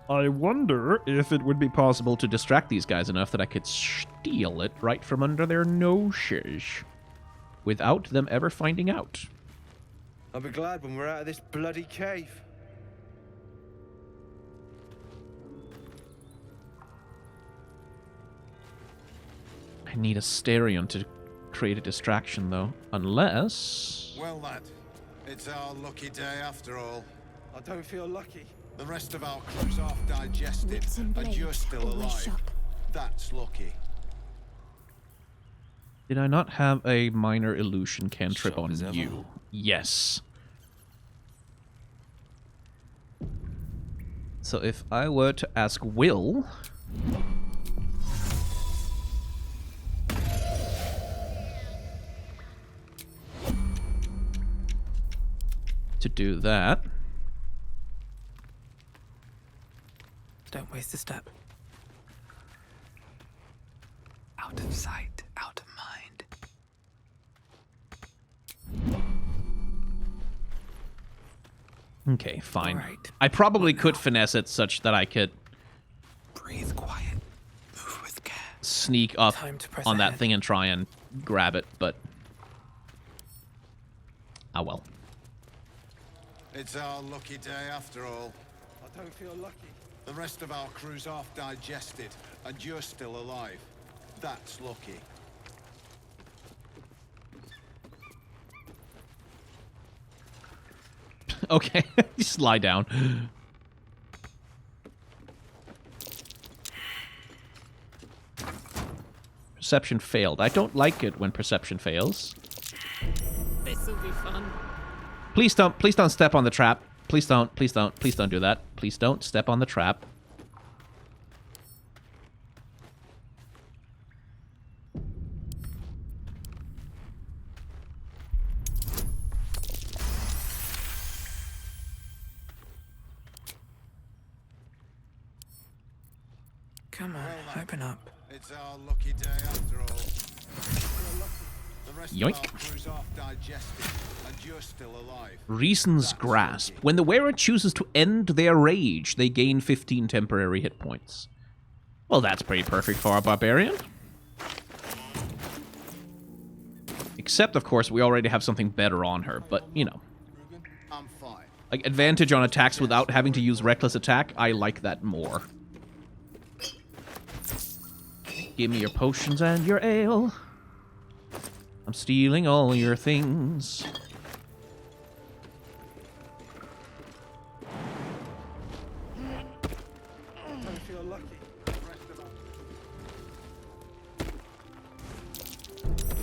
I wonder if it would be possible to distract these guys enough that I could steal it right from under their noses without them ever finding out. I'll be glad when we're out of this bloody cave. I need a Asterion to create a distraction, though. Unless... Well, lad, it's our lucky day after all. I don't feel lucky. The rest of our crew's half digested, and you're still alive. That's lucky. Did I not have a minor illusion cantrip on you? Yes. So if I were to ask Wyll... to do that... Don't waste a step. Out of sight, out of mind. Okay, fine. Right. I probably could finesse it such that I could breathe quiet, move with care, sneak up on that thing and try and grab it, but oh well. It's our lucky day after all. I don't feel lucky. The rest of our crew's half digested, and you're still alive. That's lucky. Okay, just lie down. Perception failed. I don't like it when perception fails. This'll be fun. Please don't step on the trap. Please don't do that. Please don't step on the trap. Come on, open up. It's our lucky day after all. The rest Yoink. of our crew's half digested, and you're still alive. Reason's Grasp. When the wearer chooses to end their rage, they gain 15 temporary hit points. Well, that's pretty perfect for our barbarian. Except, of course, we already have something better on her, but, you know. I'm fine. Like, advantage on attacks without having to use reckless attack, I like that more. Give me your potions and your ale. I'm stealing all your things. Don't feel lucky.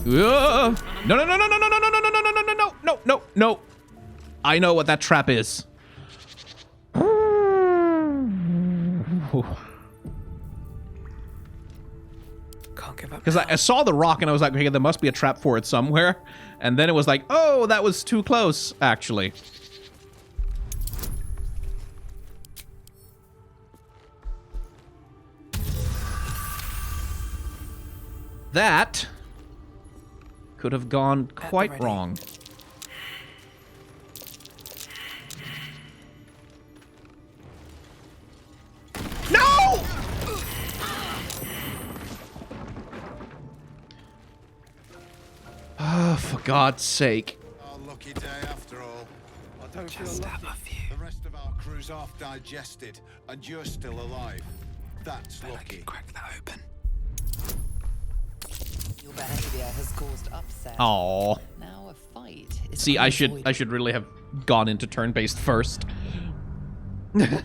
No, no, no, no, no, no, no, no, no, no, no, no, no, no, no, no, no. I know what that trap is. Because I saw the rock and I was like, okay, there must be a trap for it somewhere. And then it was like, oh, that was too close, actually. That could have gone quite wrong. No! Oh, for God's sake. Our lucky day after all. I don't feel lucky. The rest of our crew's half digested, and you're still alive. That's lucky. Crack that open. Your behavior has caused upset. Aww. Now a fight. See, I should really have gone into turn-based first. This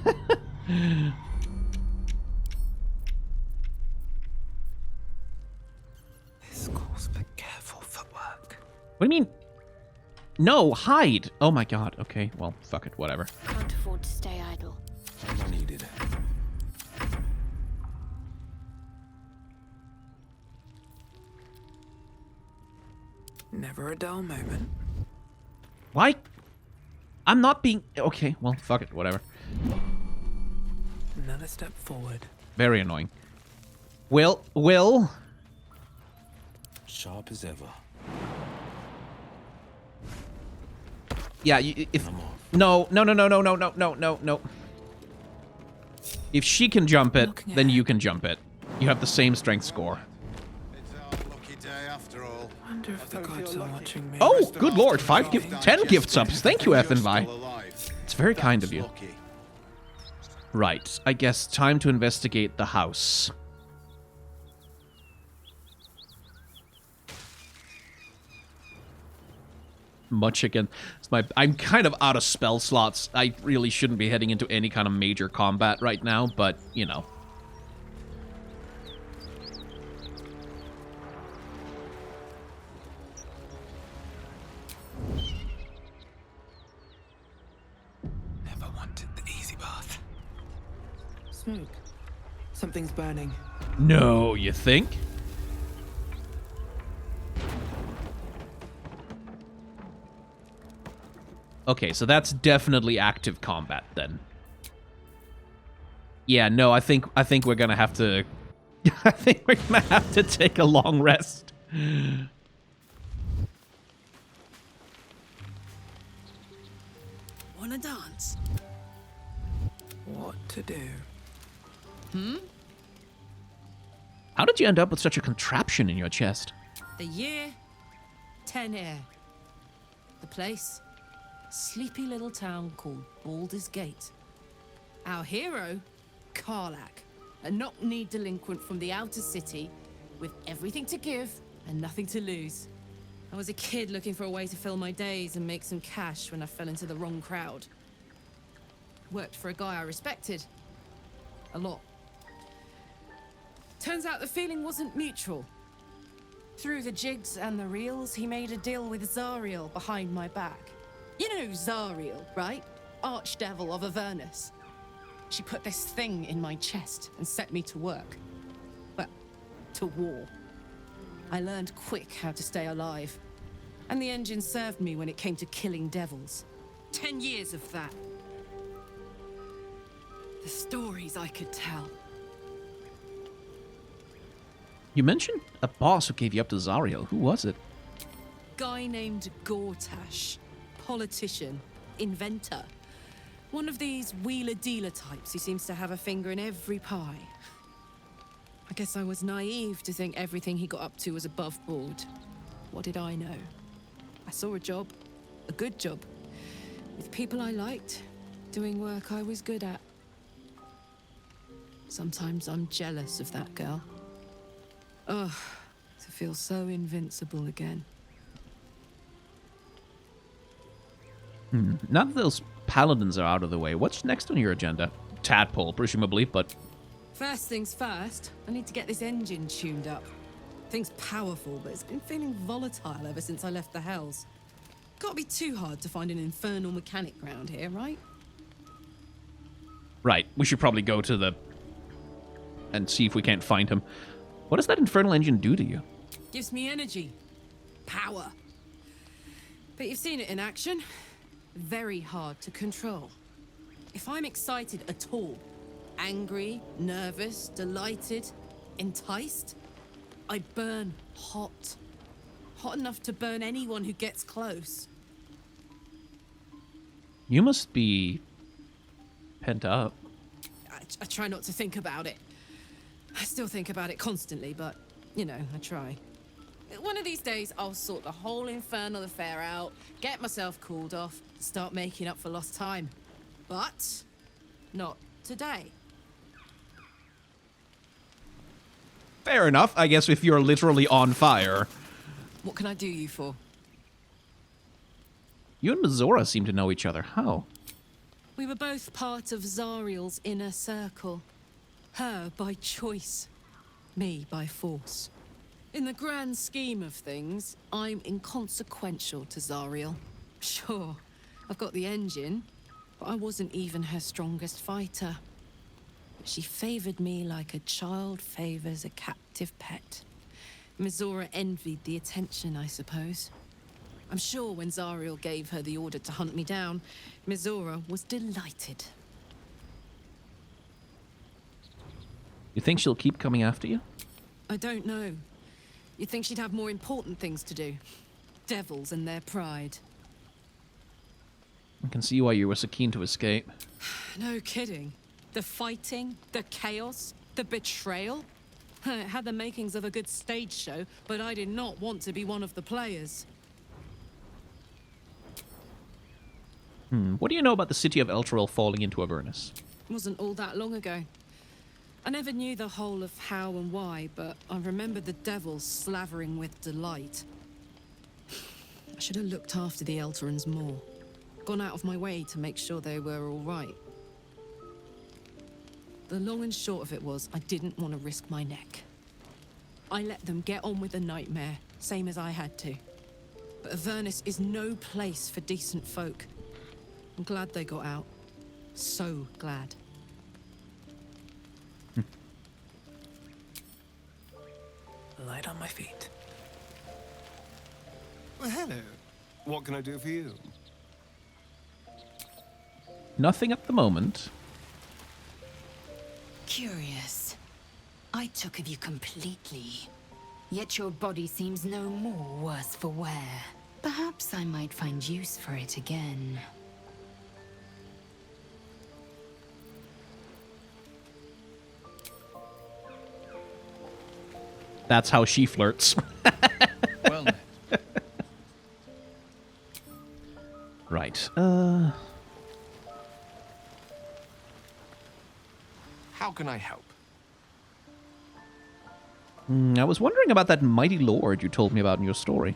calls for careful footwork. What do you mean? No, hide. Oh my God. Okay, well, fuck it, whatever. Can't afford to stay idle. I'm needed. Never a dull moment. Why? I'm not being... Okay, well, fuck it, whatever. Another step forward. Very annoying. Wyll. Sharp as ever. Yeah, if... No. If she can jump it, then you can jump it. You have the same strength score. I wonder if the gods are watching me. Oh, good lord, 10 gift subs. Thank you, Ethanvi. It's very kind of you. Right, I guess time to investigate the house. Much again. I'm kind of out of spell slots. I really shouldn't be heading into any kind of major combat right now, but, you know. Never wanted the easy bath. Smoke. Something's burning. No, you think? Okay, so that's definitely active combat then. Yeah, no, I think we're gonna have to I think we're gonna have to take a long rest. Wanna dance? What to do? How did you end up with such a contraption in your chest? The year, 10 air. The place, sleepy little town called Baldur's Gate. Our hero, Karlach, a knock-knee delinquent from the outer city with everything to give and nothing to lose. I was a kid looking for a way to fill my days and make some cash when I fell into the wrong crowd. Worked for a guy I respected. A lot. Turns out the feeling wasn't mutual. Through the jigs and the reels, he made a deal with Zariel behind my back. You know Zariel, right? Archdevil of Avernus. She put this thing in my chest and set me to work. Well, to war. I learned quick how to stay alive. And the engine served me when it came to killing devils. 10 years of that. The stories I could tell. You mentioned a boss who gave you up to Zariel. Who was it? Guy named Gortash. Politician. Inventor. One of these wheeler-dealer types who seems to have a finger in every pie. I guess I was naive to think everything he got up to was above board. What did I know? I saw a job. A good job. With people I liked. Doing work I was good at. Sometimes I'm jealous of that girl. Ugh, to feel so invincible again. Now that those paladins are out of the way, what's next on your agenda? Tadpole, presumably, but... First things first, I need to get this engine tuned up. Thing's powerful, but it's been feeling volatile ever since I left the Hells. Can't be too hard to find an infernal mechanic around here, right? Right, we should probably go to the... and see if we can't find him. What does that infernal engine do to you? Gives me energy. Power. But you've seen it in action. Very hard to control. If I'm excited at all, angry, nervous, delighted, enticed, I burn hot. Hot enough to burn anyone who gets close. You must be... pent up. I try not to think about it. I still think about it constantly, but, you know, I try. One of these days, I'll sort the whole infernal affair out, get myself cooled off, start making up for lost time. But not today. Fair enough, I guess, if you're literally on fire. What can I do you for? You and Mizora seem to know each other. How? We were both part of Zariel's inner circle. Her by choice, me by force. In the grand scheme of things, I'm inconsequential to Zariel. Sure, I've got the engine, but I wasn't even her strongest fighter. She favored me like a child favors a captive pet. Mizora envied the attention, I suppose. I'm sure when Zariel gave her the order to hunt me down, Mizora was delighted. You think she'll keep coming after you? I don't know. You'd think she'd have more important things to do. Devils and their pride. I can see why you were so keen to escape. No kidding. The fighting, the chaos, the betrayal. It had the makings of a good stage show, but I did not want to be one of the players. What do you know about the city of Elturel falling into Avernus? It wasn't all that long ago. I never knew the whole of how and why, but I remember the devils slavering with delight. I should have looked after the Elturans more. Gone out of my way to make sure they were all right. The long and short of it was, I didn't want to risk my neck. I let them get on with the nightmare, same as I had to. But Avernus is no place for decent folk. I'm glad they got out. So glad. Light on my feet. Well, hello. What can I do for you? Nothing at the moment. Curious. I took of you completely. Yet your body seems no more worse for wear. Perhaps I might find use for it again. That's how she flirts. Well met. Right. How can I help? I was wondering about that mighty lord you told me about in your story.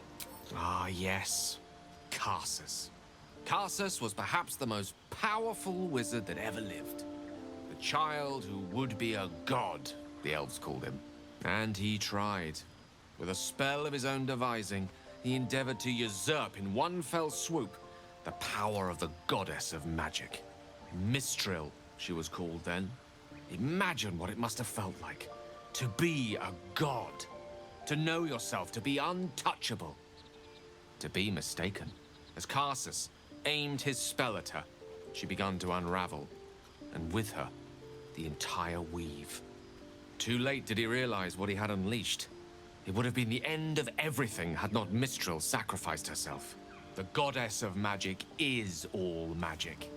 Ah, yes. Karsus. Karsus was perhaps the most powerful wizard that ever lived. The child who would be a god, the elves called him. And he tried. With a spell of his own devising, he endeavored to usurp in one fell swoop the power of the goddess of magic. Mistral, she was called then. Imagine what it must have felt like. To be a god. To know yourself, to be untouchable. To be mistaken. As Karsus aimed his spell at her, she began to unravel. And with her, the entire weave. Too late did he realize what he had unleashed. It would have been the end of everything had not Mistral sacrificed herself. The goddess of magic is all magic.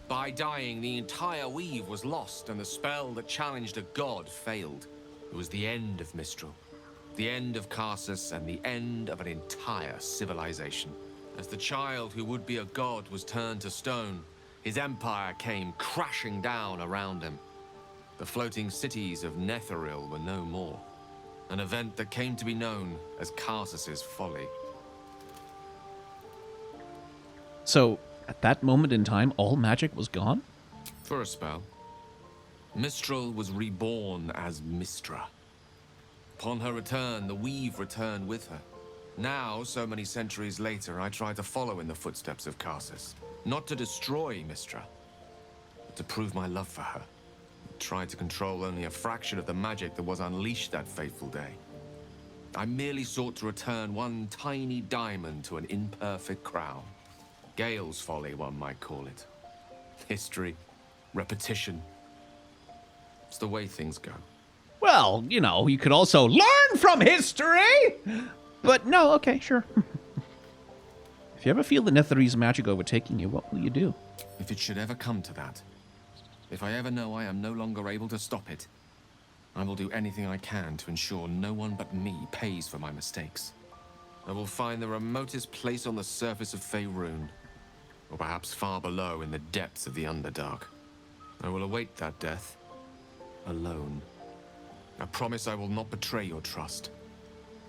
By dying, the entire weave was lost, and the spell that challenged a god failed. It was the end of Mistral, the end of Karsus, and the end of an entire civilization. As the child who would be a god was turned to stone, his empire came crashing down around him. The floating cities of Netherese were no more. An event that came to be known as Karsus's folly. So, at that moment in time, all magic was gone? For a spell. Mistral was reborn as Mistra. Upon her return, the weave returned with her. Now, so many centuries later, I try to follow in the footsteps of Karsus. Not to destroy Mistra, but to prove my love for her. Tried to control only a fraction of the magic that was unleashed that fateful day. I merely sought to return one tiny diamond to an imperfect crown. Gale's folly, one might call it. History, repetition. It's the way things go. Well, you know, you could also learn from history! But no, okay, sure. If you ever feel the Netherese magic overtaking you, what will you do? If it should ever come to that, if I ever know I am no longer able to stop it, I will do anything I can to ensure no one but me pays for my mistakes. I will find the remotest place on the surface of Faerun, or perhaps far below in the depths of the Underdark. I will await that death, alone. I promise I will not betray your trust.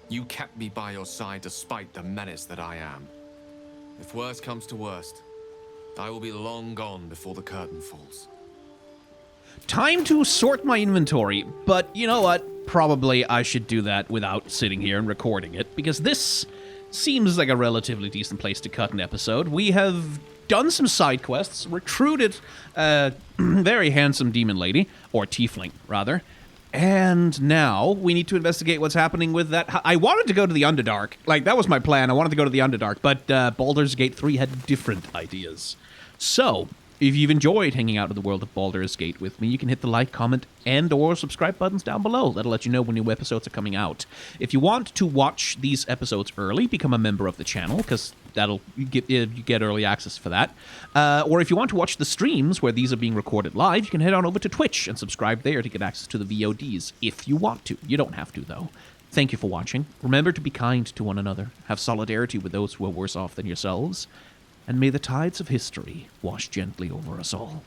You kept me by your side despite the menace that I am. If worst comes to worst, I will be long gone before the curtain falls. Time to sort my inventory, but you know what? Probably I should do that without sitting here and recording it, because this seems like a relatively decent place to cut an episode. We have done some side quests, recruited a very handsome demon lady, or tiefling, rather, and now we need to investigate what's happening with that. I wanted to go to the Underdark. Like, that was my plan. I wanted to go to the Underdark, but Baldur's Gate 3 had different ideas. So, If you've enjoyed hanging out in the world of Baldur's Gate with me, you can hit the like, comment, and or subscribe buttons down below. That'll let you know when new episodes are coming out. If you want to watch these episodes early, become a member of the channel, because you get early access for that. Or if you want to watch the streams where these are being recorded live, you can head on over to Twitch and subscribe there to get access to the VODs, if you want to. You don't have to, though. Thank you for watching. Remember to be kind to one another, have solidarity with those who are worse off than yourselves, and may the tides of history wash gently over us all.